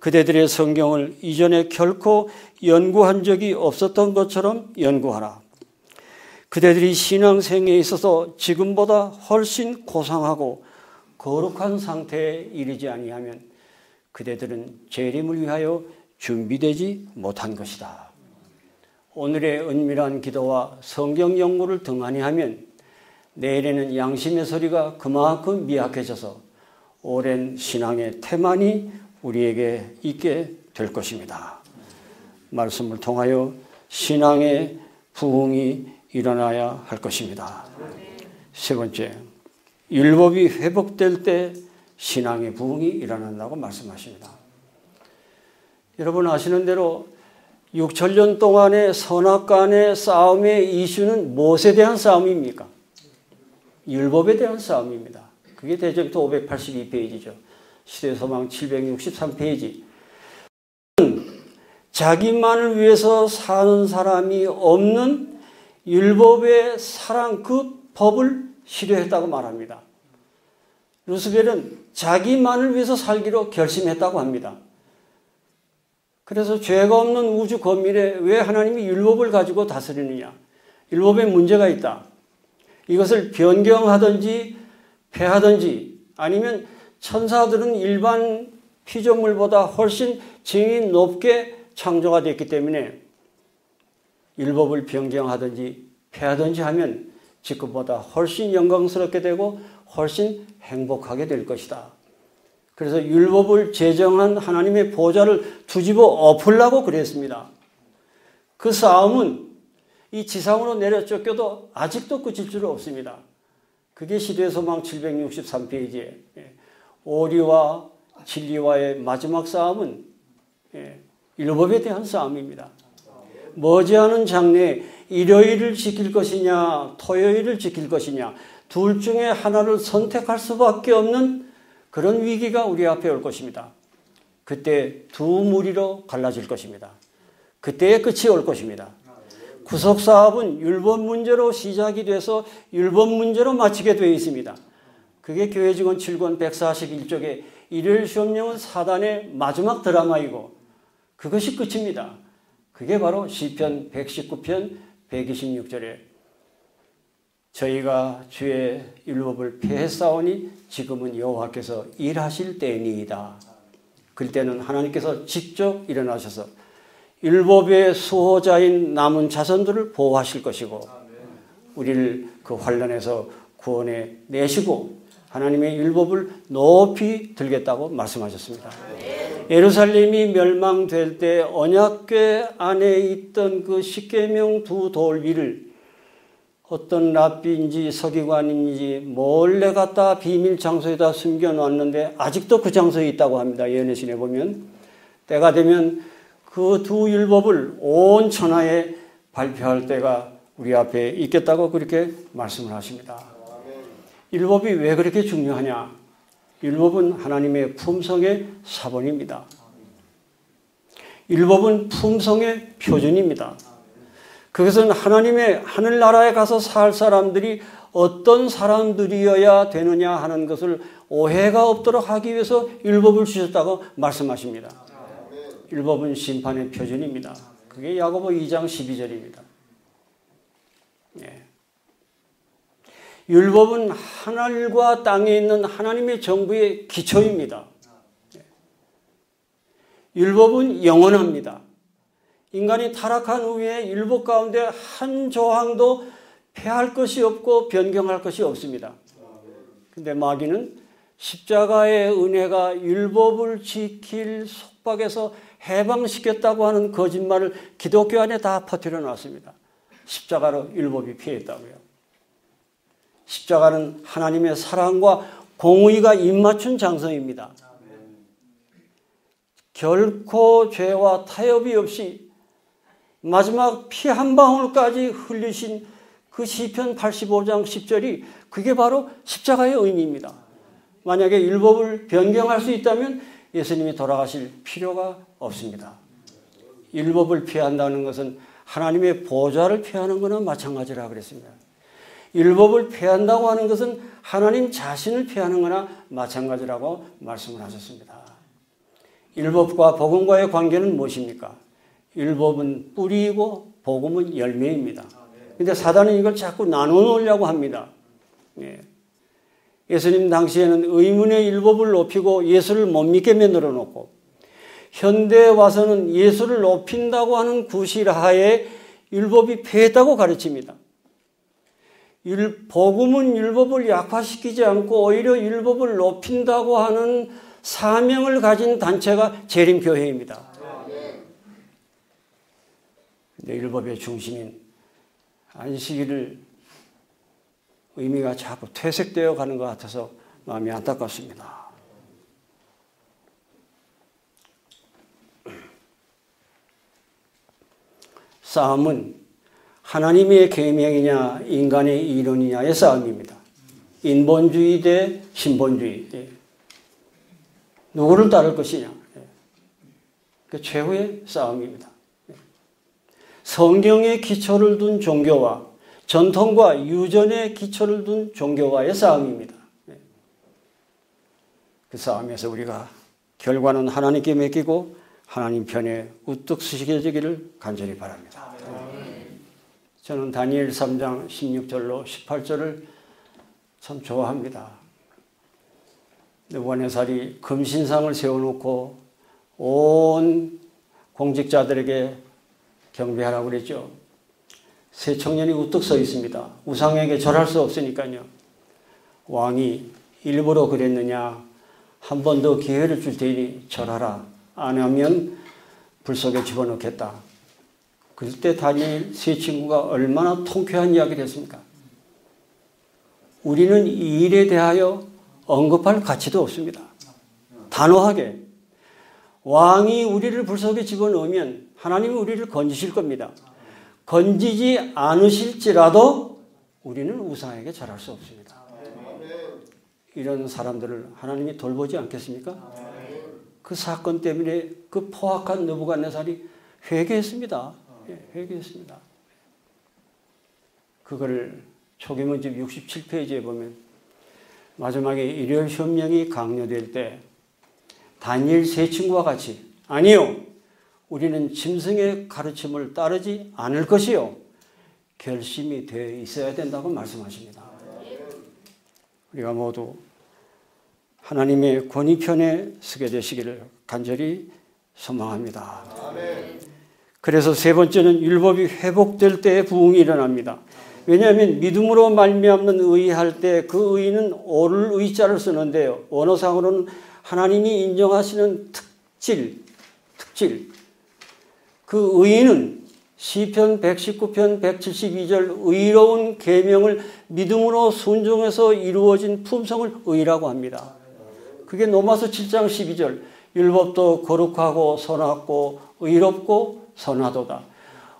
그대들의 성경을 이전에 결코 연구한 적이 없었던 것처럼 연구하라. 그대들이 신앙생에 있어서 지금보다 훨씬 고상하고 거룩한 상태에 이르지 아니하면 그대들은 재림을 위하여 준비되지 못한 것이다. 오늘의 은밀한 기도와 성경 연구를 등한히 하면 내일에는 양심의 소리가 그만큼 미약해져서 오랜 신앙의 태만이 우리에게 있게 될 것입니다. 말씀을 통하여 신앙의 부흥이 일어나야 할 것입니다. 세 번째, 율법이 회복될 때 신앙의 부흥이 일어난다고 말씀하십니다. 여러분 아시는 대로 6천년 동안의 선악간의 싸움의 이슈는 무엇에 대한 싸움입니까? 율법에 대한 싸움입니다. 그게 대쟁도 582페이지죠. 시대소망 763페이지. 자기만을 위해서 사는 사람이 없는 율법의 사랑 그 법을 실효했다고 말합니다. 루스벨은 자기만을 위해서 살기로 결심했다고 합니다. 그래서 죄가 없는 우주 건밀에 왜 하나님이 율법을 가지고 다스리느냐? 율법에 문제가 있다. 이것을 변경하든지 폐하든지 아니면 천사들은 일반 피조물보다 훨씬 징이 높게 창조가 됐기 때문에 율법을 변경하든지 폐하든지 하면 지금보다 훨씬 영광스럽게 되고 훨씬 행복하게 될 것이다. 그래서 율법을 제정한 하나님의 보좌를 뒤집어 엎으려고 그랬습니다. 그 싸움은 이 지상으로 내려 쫓겨도 아직도 그칠 줄 없습니다. 그게 시대의 소망 763페이지에 오리와 진리와의 마지막 싸움은 율법에 대한 싸움입니다. 머지않은 장래에 일요일을 지킬 것이냐 토요일을 지킬 것이냐 둘 중에 하나를 선택할 수밖에 없는 그런 위기가 우리 앞에 올 것입니다. 그때 두 무리로 갈라질 것입니다. 그때의 끝이 올 것입니다. 구속사업은 율법 문제로 시작이 돼서 율법 문제로 마치게 되어 있습니다. 그게 교회 증언 7권 141쪽에 일요일 시험령은 사단의 마지막 드라마이고 그것이 끝입니다. 그게 바로 시편 119편 126절에 저희가 주의 율법을 폐했사오니 지금은 여호와께서 일하실 때니이다. 그때는 하나님께서 직접 일어나셔서 율법의 수호자인 남은 자손들을 보호하실 것이고 우리를 그 환난에서 구원해 내시고 하나님의 율법을 높이 들겠다고 말씀하셨습니다. 예루살렘이 멸망될 때 언약궤 안에 있던 그 십계명 두 돌 위를 어떤 랍비인지 서기관인지 몰래 갖다 비밀 장소에다 숨겨놨는데 아직도 그 장소에 있다고 합니다. 예언의 보면 때가 되면 그 두 율법을 온 천하에 발표할 때가 우리 앞에 있겠다고 그렇게 말씀을 하십니다. 율법이 왜 그렇게 중요하냐? 율법은 하나님의 품성의 사본입니다. 율법은 품성의 표준입니다. 그것은 하나님의 하늘나라에 가서 살 사람들이 어떤 사람들이어야 되느냐 하는 것을 오해가 없도록 하기 위해서 율법을 주셨다고 말씀하십니다. 율법은 심판의 표준입니다. 그게 야고보 2장 12절입니다. 예. 율법은 하늘과 땅에 있는 하나님의 정부의 기초입니다. 예. 율법은 영원합니다. 인간이 타락한 후에 율법 가운데 한 조항도 폐할 것이 없고 변경할 것이 없습니다. 그런데 마귀는 십자가의 은혜가 율법을 지킬 속박에서 해방시켰다고 하는 거짓말을 기독교 안에 다 퍼뜨려 놨습니다. 십자가로 율법이 피했다고요. 십자가는 하나님의 사랑과 공의가 입맞춘 장소입니다. 결코 죄와 타협이 없이 마지막 피 한 방울까지 흘리신 그 시편 85장 10절이 그게 바로 십자가의 의미입니다. 만약에 율법을 변경할 수 있다면 예수님이 돌아가실 필요가 없습니다. 율법을 피한다는 것은 하나님의 보좌를 피하는 것과 마찬가지라 그랬습니다. 율법을 피한다고 하는 것은 하나님 자신을 피하는 거나 마찬가지라고 말씀을 하셨습니다. 율법과 복음과의 관계는 무엇입니까? 율법은 뿌리이고 복음은 열매입니다. 그런데 사단은 이걸 자꾸 나눠 놓으려고 합니다. 예. 예수님 당시에는 의문의 율법을 높이고 예수를 못 믿게 만들어 놓고 현대에 와서는 예수를 높인다고 하는 구실하에 율법이 폐했다고 가르칩니다. 복음은 율법을 약화시키지 않고 오히려 율법을 높인다고 하는 사명을 가진 단체가 재림교회입니다. 근데 율법의 중심인 안식일을 의미가 자꾸 퇴색되어 가는 것 같아서 마음이 안타깝습니다. 싸움은 하나님의 계명이냐 인간의 이론이냐의 싸움입니다. 인본주의 대 신본주의. 누구를 따를 것이냐. 그 최후의 싸움입니다. 성경의 기초를 둔 종교와 전통과 유전의 기초를 둔 종교와의 싸움입니다. 그 싸움에서 우리가 결과는 하나님께 맡기고 하나님 편에 우뚝 서기를 간절히 바랍니다. 저는 다니엘 3장 16절로 18절을 참 좋아합니다. 느부갓네살이 금신상을 세워놓고 온 공직자들에게 경배하라고 그랬죠. 세 청년이 우뚝 서 있습니다. 우상에게 절할 수 없으니까요. 왕이 일부러 그랬느냐. 한 번 더 기회를 줄 테니 절하라. 안 하면 불 속에 집어넣겠다. 그때 다니엘 세 친구가 얼마나 통쾌한 이야기를 했습니까? 우리는 이 일에 대하여 언급할 가치도 없습니다. 단호하게. 왕이 우리를 불 속에 집어넣으면 하나님이 우리를 건지실 겁니다. 건지지 않으실지라도 우리는 우상에게 절할 수 없습니다. 이런 사람들을 하나님이 돌보지 않겠습니까? 그 사건 때문에 그 포악한 느부갓네살이 회개했습니다. 회개했습니다. 그걸 초계문집 67페이지에 보면 마지막에 일열 현명이 강요될 때 다니엘 세 친구와 같이 아니요. 우리는 짐승의 가르침을 따르지 않을 것이요. 결심이 되어 있어야 된다고 말씀하십니다. 우리가 모두 하나님의 권위 편에 서게 되시기를 간절히 소망합니다. 그래서 세 번째는 율법이 회복될 때에 부흥이 일어납니다. 왜냐하면 믿음으로 말미암는 의할 때 그 의는 오를 의자를 쓰는데요. 원어상으로는 하나님이 인정하시는 특질. 그 의는 시편 119편 172절 의로운 계명을 믿음으로 순종해서 이루어진 품성을 의라고 합니다. 그게 로마서 7장 12절 율법도 거룩하고 선하고 의롭고 선하도다.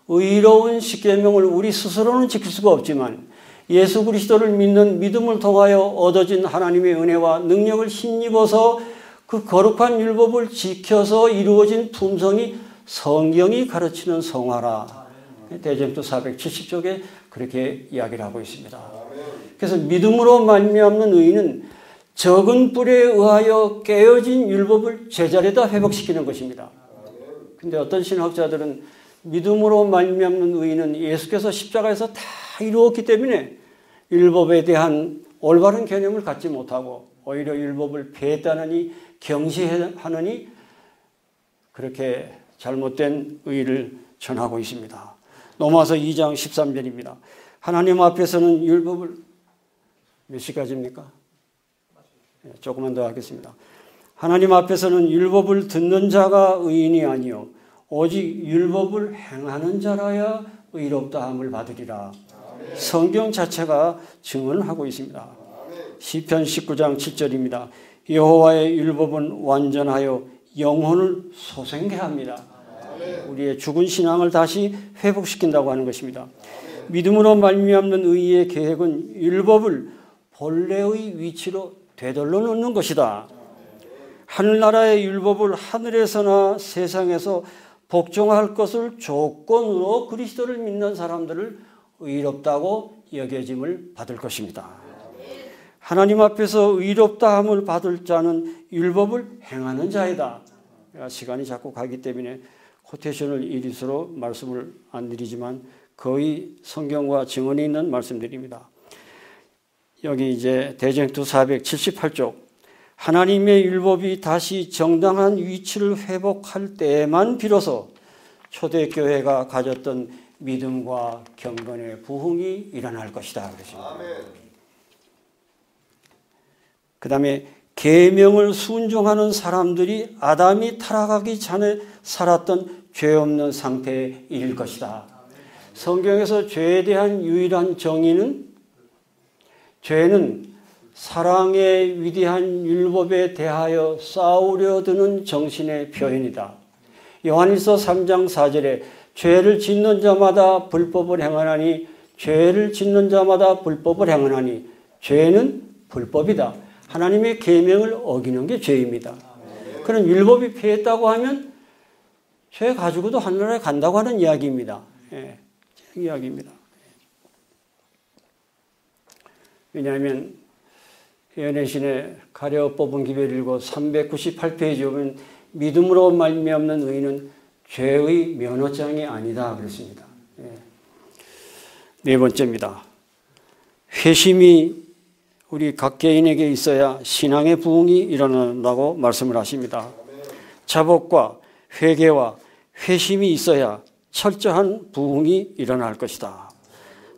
의로운 십계명을 우리 스스로는 지킬 수가 없지만 예수 그리스도를 믿는 믿음을 통하여 얻어진 하나님의 은혜와 능력을 힘입어서 그 거룩한 율법을 지켜서 이루어진 품성이 성경이 가르치는 성화라. 대전도 470쪽에 그렇게 이야기를 하고 있습니다. 그래서 믿음으로 말미암는 의는 적은 뿔에 의하여 깨어진 율법을 제자리에다 회복시키는 것입니다. 그런데 어떤 신학자들은 믿음으로 말미암는 의는 예수께서 십자가에서 다 이루었기 때문에 율법에 대한 올바른 개념을 갖지 못하고 오히려 율법을 폐했다느니 경시하느니 그렇게 잘못된 의를 전하고 있습니다. 로마서 2장 13절입니다. 하나님 앞에서는 율법을 몇 시까지입니까? 조금만 더 하겠습니다. 하나님 앞에서는 율법을 듣는 자가 의인이 아니요 오직 율법을 행하는 자라야 의롭다함을 받으리라. 성경 자체가 증언하고 있습니다. 시편 19장 7절입니다. 여호와의 율법은 완전하여 영혼을 소생케 합니다. 우리의 죽은 신앙을 다시 회복시킨다고 하는 것입니다. 믿음으로 말미암는 의의 계획은 율법을 본래의 위치로 되돌려 놓는 것이다. 하늘나라의 율법을 하늘에서나 세상에서 복종할 것을 조건으로 그리스도를 믿는 사람들을 의롭다고 여겨짐을 받을 것입니다. 하나님 앞에서 의롭다함을 받을 자는 율법을 행하는 자이다. 시간이 자꾸 가기 때문에 코테이션을 이리수로 말씀을 안 드리지만 거의 성경과 증언이 있는 말씀드립니다. 여기 이제 대전도 478쪽 하나님의 율법이 다시 정당한 위치를 회복할 때만 비로소 초대교회가 가졌던 믿음과 경건의 부흥이 일어날 것이다. 그러십니다. 그 다음에 계명을 순종하는 사람들이 아담이 타락하기 전에 살았던 죄 없는 상태에 이를 것이다. 성경에서 죄에 대한 유일한 정의는 죄는 사랑의 위대한 율법에 대하여 싸우려 드는 정신의 표현이다. 요한일서 3장 4절에 죄를 짓는 자마다 불법을 행하나니 죄를 짓는 자마다 불법을 행하나니 죄는 불법이다. 하나님의 계명을 어기는 게 죄입니다. 그런 율법이 폐했다고 하면 죄 가지고도 하늘나라에 간다고 하는 이야기입니다. 예, 이야기입니다. 왜냐하면 연애신의 가려 뽑은 기별 읽고 398페이지 보면 믿음으로 말미암는 의는 죄의 면허장이 아니다 그랬습니다. 예. 네 번째입니다. 회심이 우리 각 개인에게 있어야 신앙의 부흥이 일어난다고 말씀을 하십니다. 자복과 회개와 회심이 있어야 철저한 부흥이 일어날 것이다.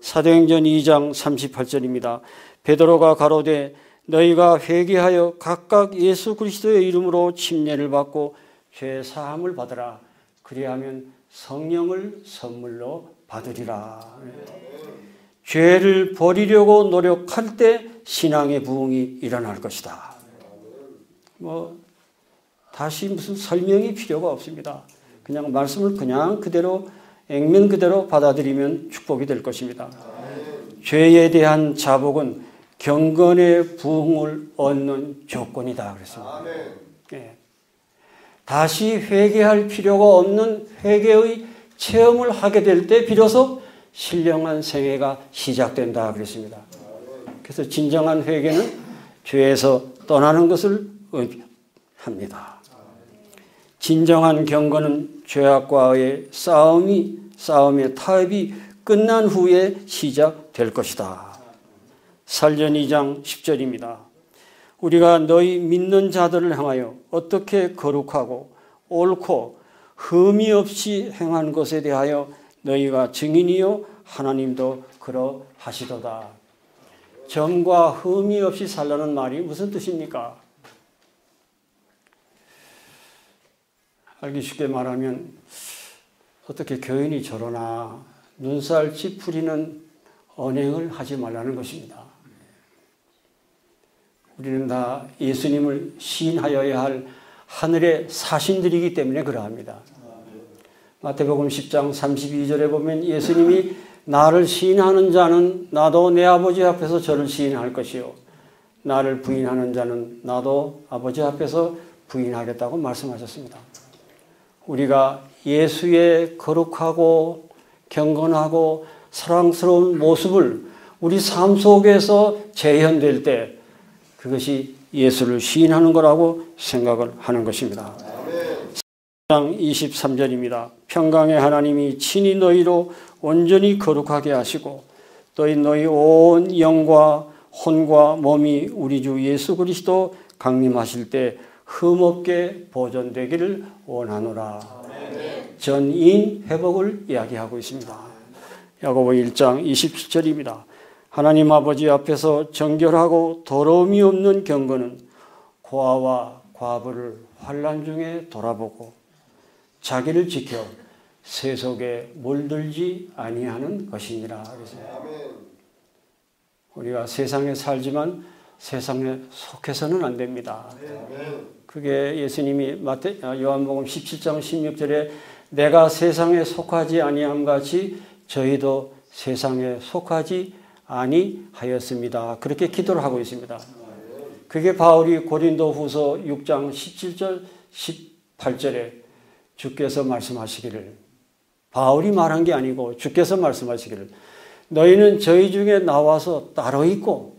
사도행전 2장 38절입니다. 베드로가 가로되 너희가 회개하여 각각 예수 그리스도의 이름으로 침례를 받고 죄 사함을 받으라. 그리하면 성령을 선물로 받으리라. 죄를 버리려고 노력할 때 신앙의 부흥이 일어날 것이다. 다시 무슨 설명이 필요가 없습니다. 그냥 말씀을 그냥 그대로 액면 그대로 받아들이면 축복이 될 것입니다. 죄에 대한 자복은 경건의 부흥을 얻는 조건이다 그랬습니다. 네. 다시 회개할 필요가 없는 회개의 체험을 하게 될 때 비로소 신령한 생애가 시작된다 그랬습니다. 그래서 진정한 회개는 죄에서 떠나는 것을 의미합니다. 진정한 경건은 죄악과의 싸움의 타협이 끝난 후에 시작될 것이다. 살전 2장 10절입니다. 우리가 너희 믿는 자들을 향하여 어떻게 거룩하고 옳고 흠이 없이 행한 것에 대하여 너희가 증인이요 하나님도 그러하시도다. 점과 흠이 없이 살라는 말이 무슨 뜻입니까? 알기 쉽게 말하면 어떻게 교인이 저러나 눈살 찌푸리는 언행을 하지 말라는 것입니다. 우리는 다 예수님을 시인하여야 할 하늘의 사신들이기 때문에 그러합니다. 마태복음 10장 32절에 보면 예수님이 나를 시인하는 자는 나도 내 아버지 앞에서 저를 시인할 것이요 나를 부인하는 자는 나도 아버지 앞에서 부인하겠다고 말씀하셨습니다. 우리가 예수의 거룩하고 경건하고 사랑스러운 모습을 우리 삶 속에서 재현될 때 그것이 예수를 시인하는 거라고 생각을 하는 것입니다. 4장 23절입니다. 평강의 하나님이 친히 너희로 온전히 거룩하게 하시고 너희 온 영과 혼과 몸이 우리 주 예수 그리스도 강림하실 때 흠없게 보존되기를 원하노라. 전인 회복을 이야기하고 있습니다. 야고보 1장 27절입니다. 하나님 아버지 앞에서 정결하고 더러움이 없는 경건은 고아와 과부를 환난 중에 돌아보고 자기를 지켜 세속에 물들지 아니하는 것이니라. 우리가 세상에 살지만 세상에 속해서는 안 됩니다. 그게 예수님이 요한복음 17장 16절에 내가 세상에 속하지 아니함 같이 저희도 세상에 속하지 아니하였습니다. 그렇게 기도를 하고 있습니다. 그게 바울이 고린도후서 6장 17절 18절에 주께서 말씀하시기를 바울이 말한 게 아니고 주께서 말씀하시기를 너희는 저희 중에 나와서 따로 있고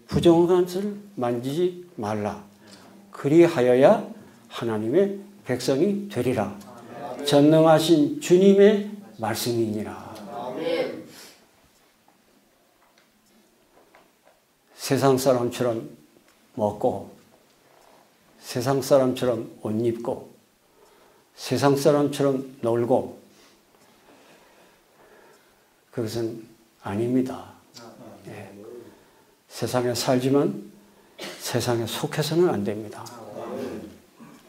부정한 것을 만지지 말라. 그리하여야 하나님의 백성이 되리라. 전능하신 주님의 말씀이니라. 세상 사람처럼 먹고 세상 사람처럼 옷 입고 세상 사람처럼 놀고 그것은 아닙니다. 예. 세상에 살지만 세상에 속해서는 안 됩니다.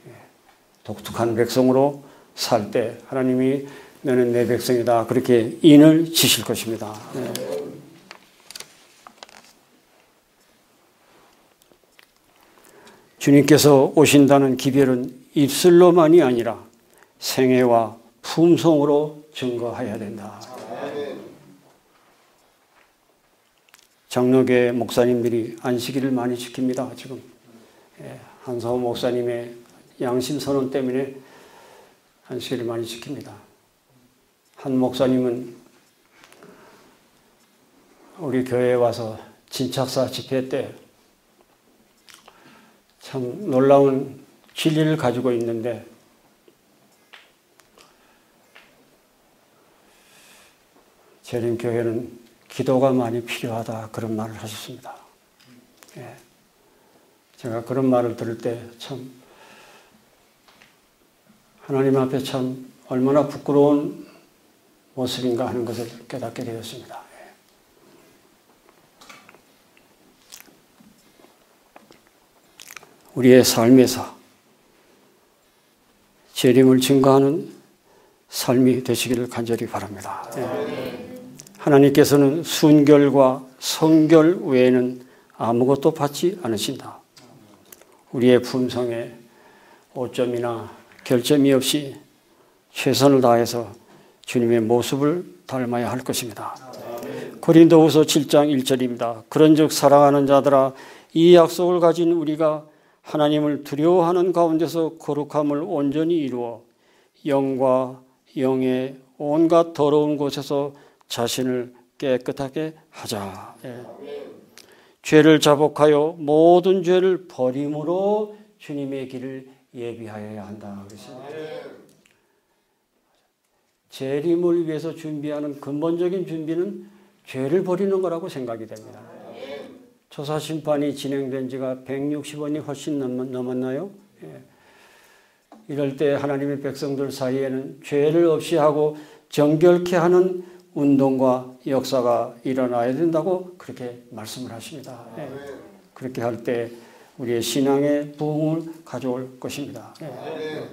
예. 독특한 백성으로 살 때 하나님이 너는 내 백성이다 그렇게 인을 지실 것입니다. 예. 주님께서 오신다는 기별은 입술로만이 아니라 생애와 품성으로 증거해야 된다. 장로교 목사님들이 안식일을 많이 지킵니다. 지금 한사호 목사님의 양심 선언 때문에 안식일을 많이 지킵니다. 한 목사님은 우리 교회에 와서 진착사 집회 때 참 놀라운 진리를 가지고 있는데 재림교회는 기도가 많이 필요하다 그런 말을 하셨습니다. 예. 제가 그런 말을 들을 때 참 하나님 앞에 참 얼마나 부끄러운 모습인가 하는 것을 깨닫게 되었습니다. 예. 우리의 삶에서 재림을 증거하는 삶이 되시기를 간절히 바랍니다. 예. 하나님께서는 순결과 성결 외에는 아무것도 받지 않으신다. 우리의 품성에 오점이나 결점이 없이 최선을 다해서 주님의 모습을 닮아야 할 것입니다. 고린도후서 7장 1절입니다. 그런즉 사랑하는 자들아 이 약속을 가진 우리가 하나님을 두려워하는 가운데서 거룩함을 온전히 이루어 영과 영의 온갖 더러운 곳에서 자신을 깨끗하게 하자. 예. 죄를 자복하여 모든 죄를 버림으로 주님의 길을 예비하여야 한다. 그렇습니다. 재림을 위해서 준비하는 근본적인 준비는 죄를 버리는 거라고 생각이 됩니다. 조사심판이 진행된 지가 160원이 훨씬 넘었나요? 예. 이럴 때 하나님의 백성들 사이에는 죄를 없이 하고 정결케 하는 운동과 역사가 일어나야 된다고 그렇게 말씀을 하십니다. 예. 그렇게 할 때 우리의 신앙의 부흥을 가져올 것입니다. 예.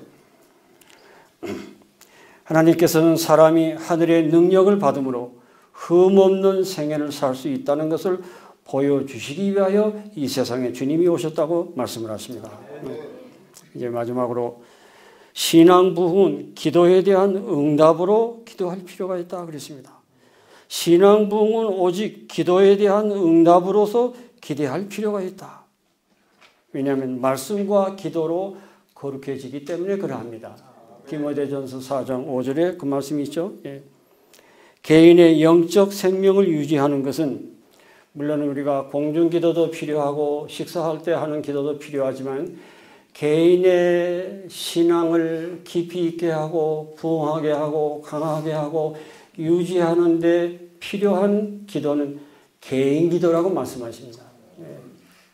하나님께서는 사람이 하늘의 능력을 받음으로 흠없는 생애를 살 수 있다는 것을 보여주시기 위하여 이 세상에 주님이 오셨다고 말씀을 하십니다. 이제 마지막으로 신앙 부흥은 기도에 대한 응답으로 기도할 필요가 있다 그랬습니다. 신앙 부흥은 오직 기도에 대한 응답으로서 기대할 필요가 있다. 왜냐하면 말씀과 기도로 거룩해지기 때문에 그러합니다. 디모데전서 4장 5절에 그 말씀이 있죠. 예. 개인의 영적 생명을 유지하는 것은 물론 우리가 공중기도도 필요하고 식사할 때 하는 기도도 필요하지만 개인의 신앙을 깊이 있게 하고 부흥하게 하고 강하게 하고 유지하는 데 필요한 기도는 개인 기도라고 말씀하십니다.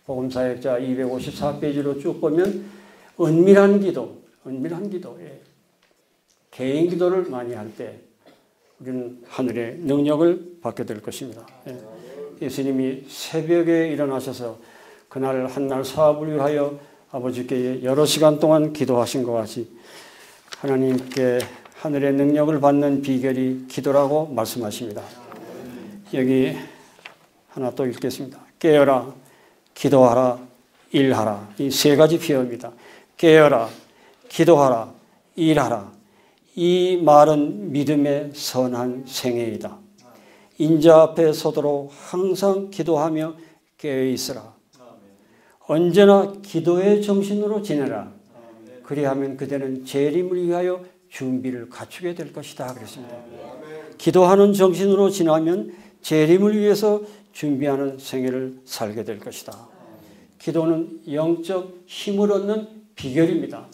복음사역자 254페이지로 쭉 보면 은밀한 기도, 예. 개인 기도를 많이 할 때 우리는 하늘의 능력을 받게 될 것입니다. 예. 예수님이 새벽에 일어나셔서 그날 한날 사업을 위하여 아버지께 여러 시간 동안 기도하신 것 같이 하나님께 하늘의 능력을 받는 비결이 기도라고 말씀하십니다. 여기 하나 또 읽겠습니다. 깨어라, 기도하라, 일하라. 이 세 가지 표현입니다. 깨어라, 기도하라, 일하라. 이 말은 믿음의 선한 생애이다. 인자 앞에 서도록 항상 기도하며 깨어있으라. 언제나 기도의 정신으로 지내라. 그리하면 그대는 재림을 위하여 준비를 갖추게 될 것이다. 그랬습니다. 기도하는 정신으로 지나면 재림을 위해서 준비하는 생애를 살게 될 것이다. 기도는 영적 힘을 얻는 비결입니다.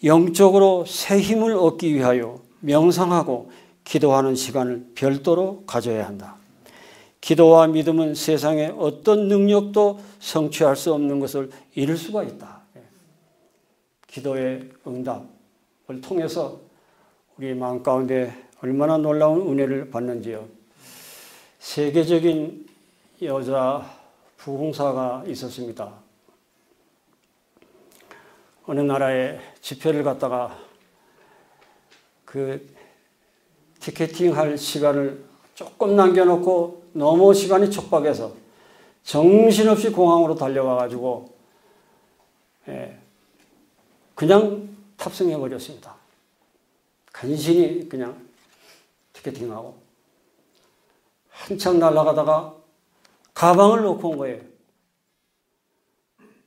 영적으로 새 힘을 얻기 위하여 명상하고 기도하는 시간을 별도로 가져야 한다. 기도와 믿음은 세상의 어떤 능력도 성취할 수 없는 것을 이룰 수가 있다. 기도의 응답을 통해서 우리 마음 가운데 얼마나 놀라운 은혜를 받는지요. 세계적인 여자 부흥사가 있었습니다. 어느 나라에 집회를 갔다가 그 티켓팅할 시간을 조금 남겨놓고 너무 시간이 촉박해서 정신없이 공항으로 달려가가지고 그냥 탑승해버렸습니다. 간신히 그냥 티켓팅하고 한참 날아가다가 가방을 놓고 온 거예요.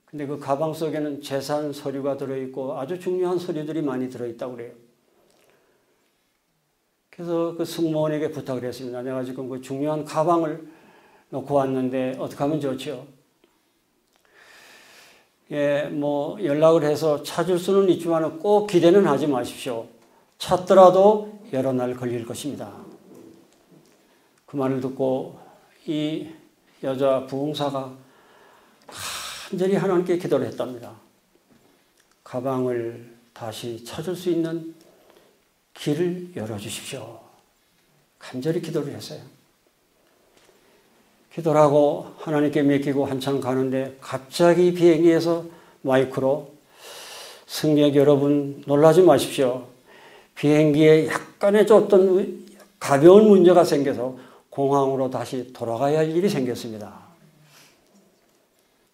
근데 그 가방 속에는 재산 서류가 들어있고 아주 중요한 서류들이 많이 들어있다고 그래요. 그래서 그 승무원에게 부탁을 했습니다. 내가 지금 그 중요한 가방을 놓고 왔는데 어떻게 하면 좋죠? 뭐 연락을 해서 찾을 수는 있지만 꼭 기대는 하지 마십시오. 찾더라도 여러 날 걸릴 것입니다. 그 말을 듣고 이 여자 부흥사가 간절히 하나님께 기도를 했답니다. 가방을 다시 찾을 수 있는 길을 열어주십시오. 간절히 기도를 했어요. 기도를 하고 하나님께 맡기고 한참 가는데 갑자기 비행기에서 마이크로 승객 여러분 놀라지 마십시오. 비행기에 약간의 어떤 가벼운 문제가 생겨서 공항으로 다시 돌아가야 할 일이 생겼습니다.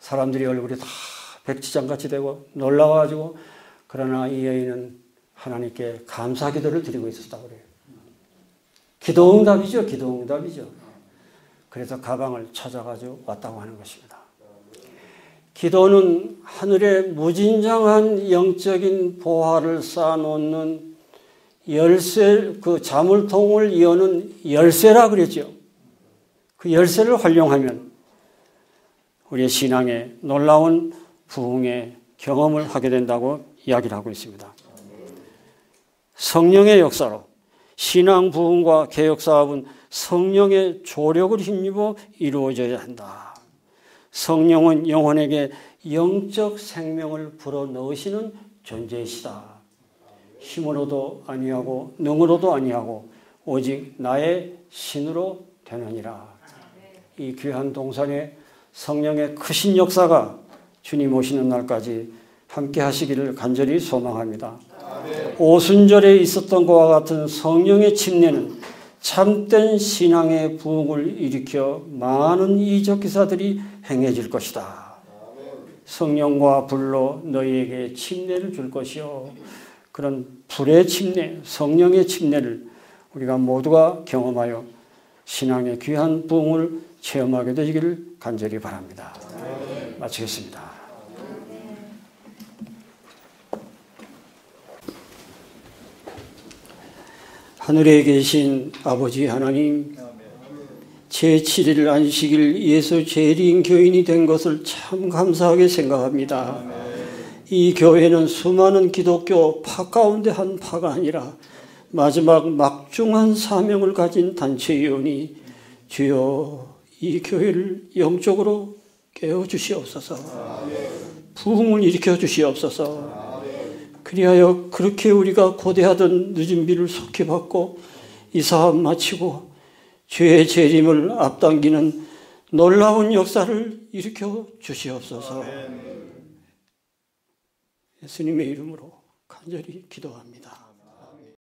사람들이 얼굴이 다 백지장같이 되고 놀라워가지고 그러나 이 여인은 하나님께 감사 기도를 드리고 있었다고 그래요. 기도응답이죠. 기도응답이죠. 그래서 가방을 찾아가지고 왔다고 하는 것입니다. 기도는 하늘의 무진장한 영적인 보화를 쌓아놓는 열쇠, 그 자물통을 여는 열쇠라 그랬죠. 그 열쇠를 활용하면 우리의 신앙에 놀라운 부흥의 경험을 하게 된다고 이야기를 하고 있습니다. 성령의 역사로 신앙 부흥과 개혁 사업은 성령의 조력을 힘입어 이루어져야 한다. 성령은 영혼에게 영적 생명을 불어넣으시는 존재이시다. 힘으로도 아니하고 능으로도 아니하고 오직 나의 신으로 되느니라. 이 귀한 동산에 성령의 크신 역사가 주님 오시는 날까지 함께 하시기를 간절히 소망합니다. 오순절에 있었던 것과 같은 성령의 침례는 참된 신앙의 부흥을 일으켜 많은 이적 기사들이 행해질 것이다. 성령과 불로 너희에게 침례를 줄 것이요. 그런 불의 침례, 성령의 침례를 우리가 모두가 경험하여 신앙의 귀한 부흥을 체험하게 되기를 간절히 바랍니다. 마치겠습니다. 하늘에 계신 아버지 하나님, 제7일 안식일 예수 재림 교인이 된 것을 참 감사하게 생각합니다. 이 교회는 수많은 기독교 파 가운데 한 파가 아니라 마지막 막중한 사명을 가진 단체이오니 주여 이 교회를 영적으로 깨워주시옵소서. 부흥을 일으켜 주시옵소서. 그리하여 그렇게 우리가 고대하던 늦은 비를 속히 받고 이 사업 마치고 주의 재림을 앞당기는 놀라운 역사를 일으켜 주시옵소서. 예수님의 이름으로 간절히 기도합니다.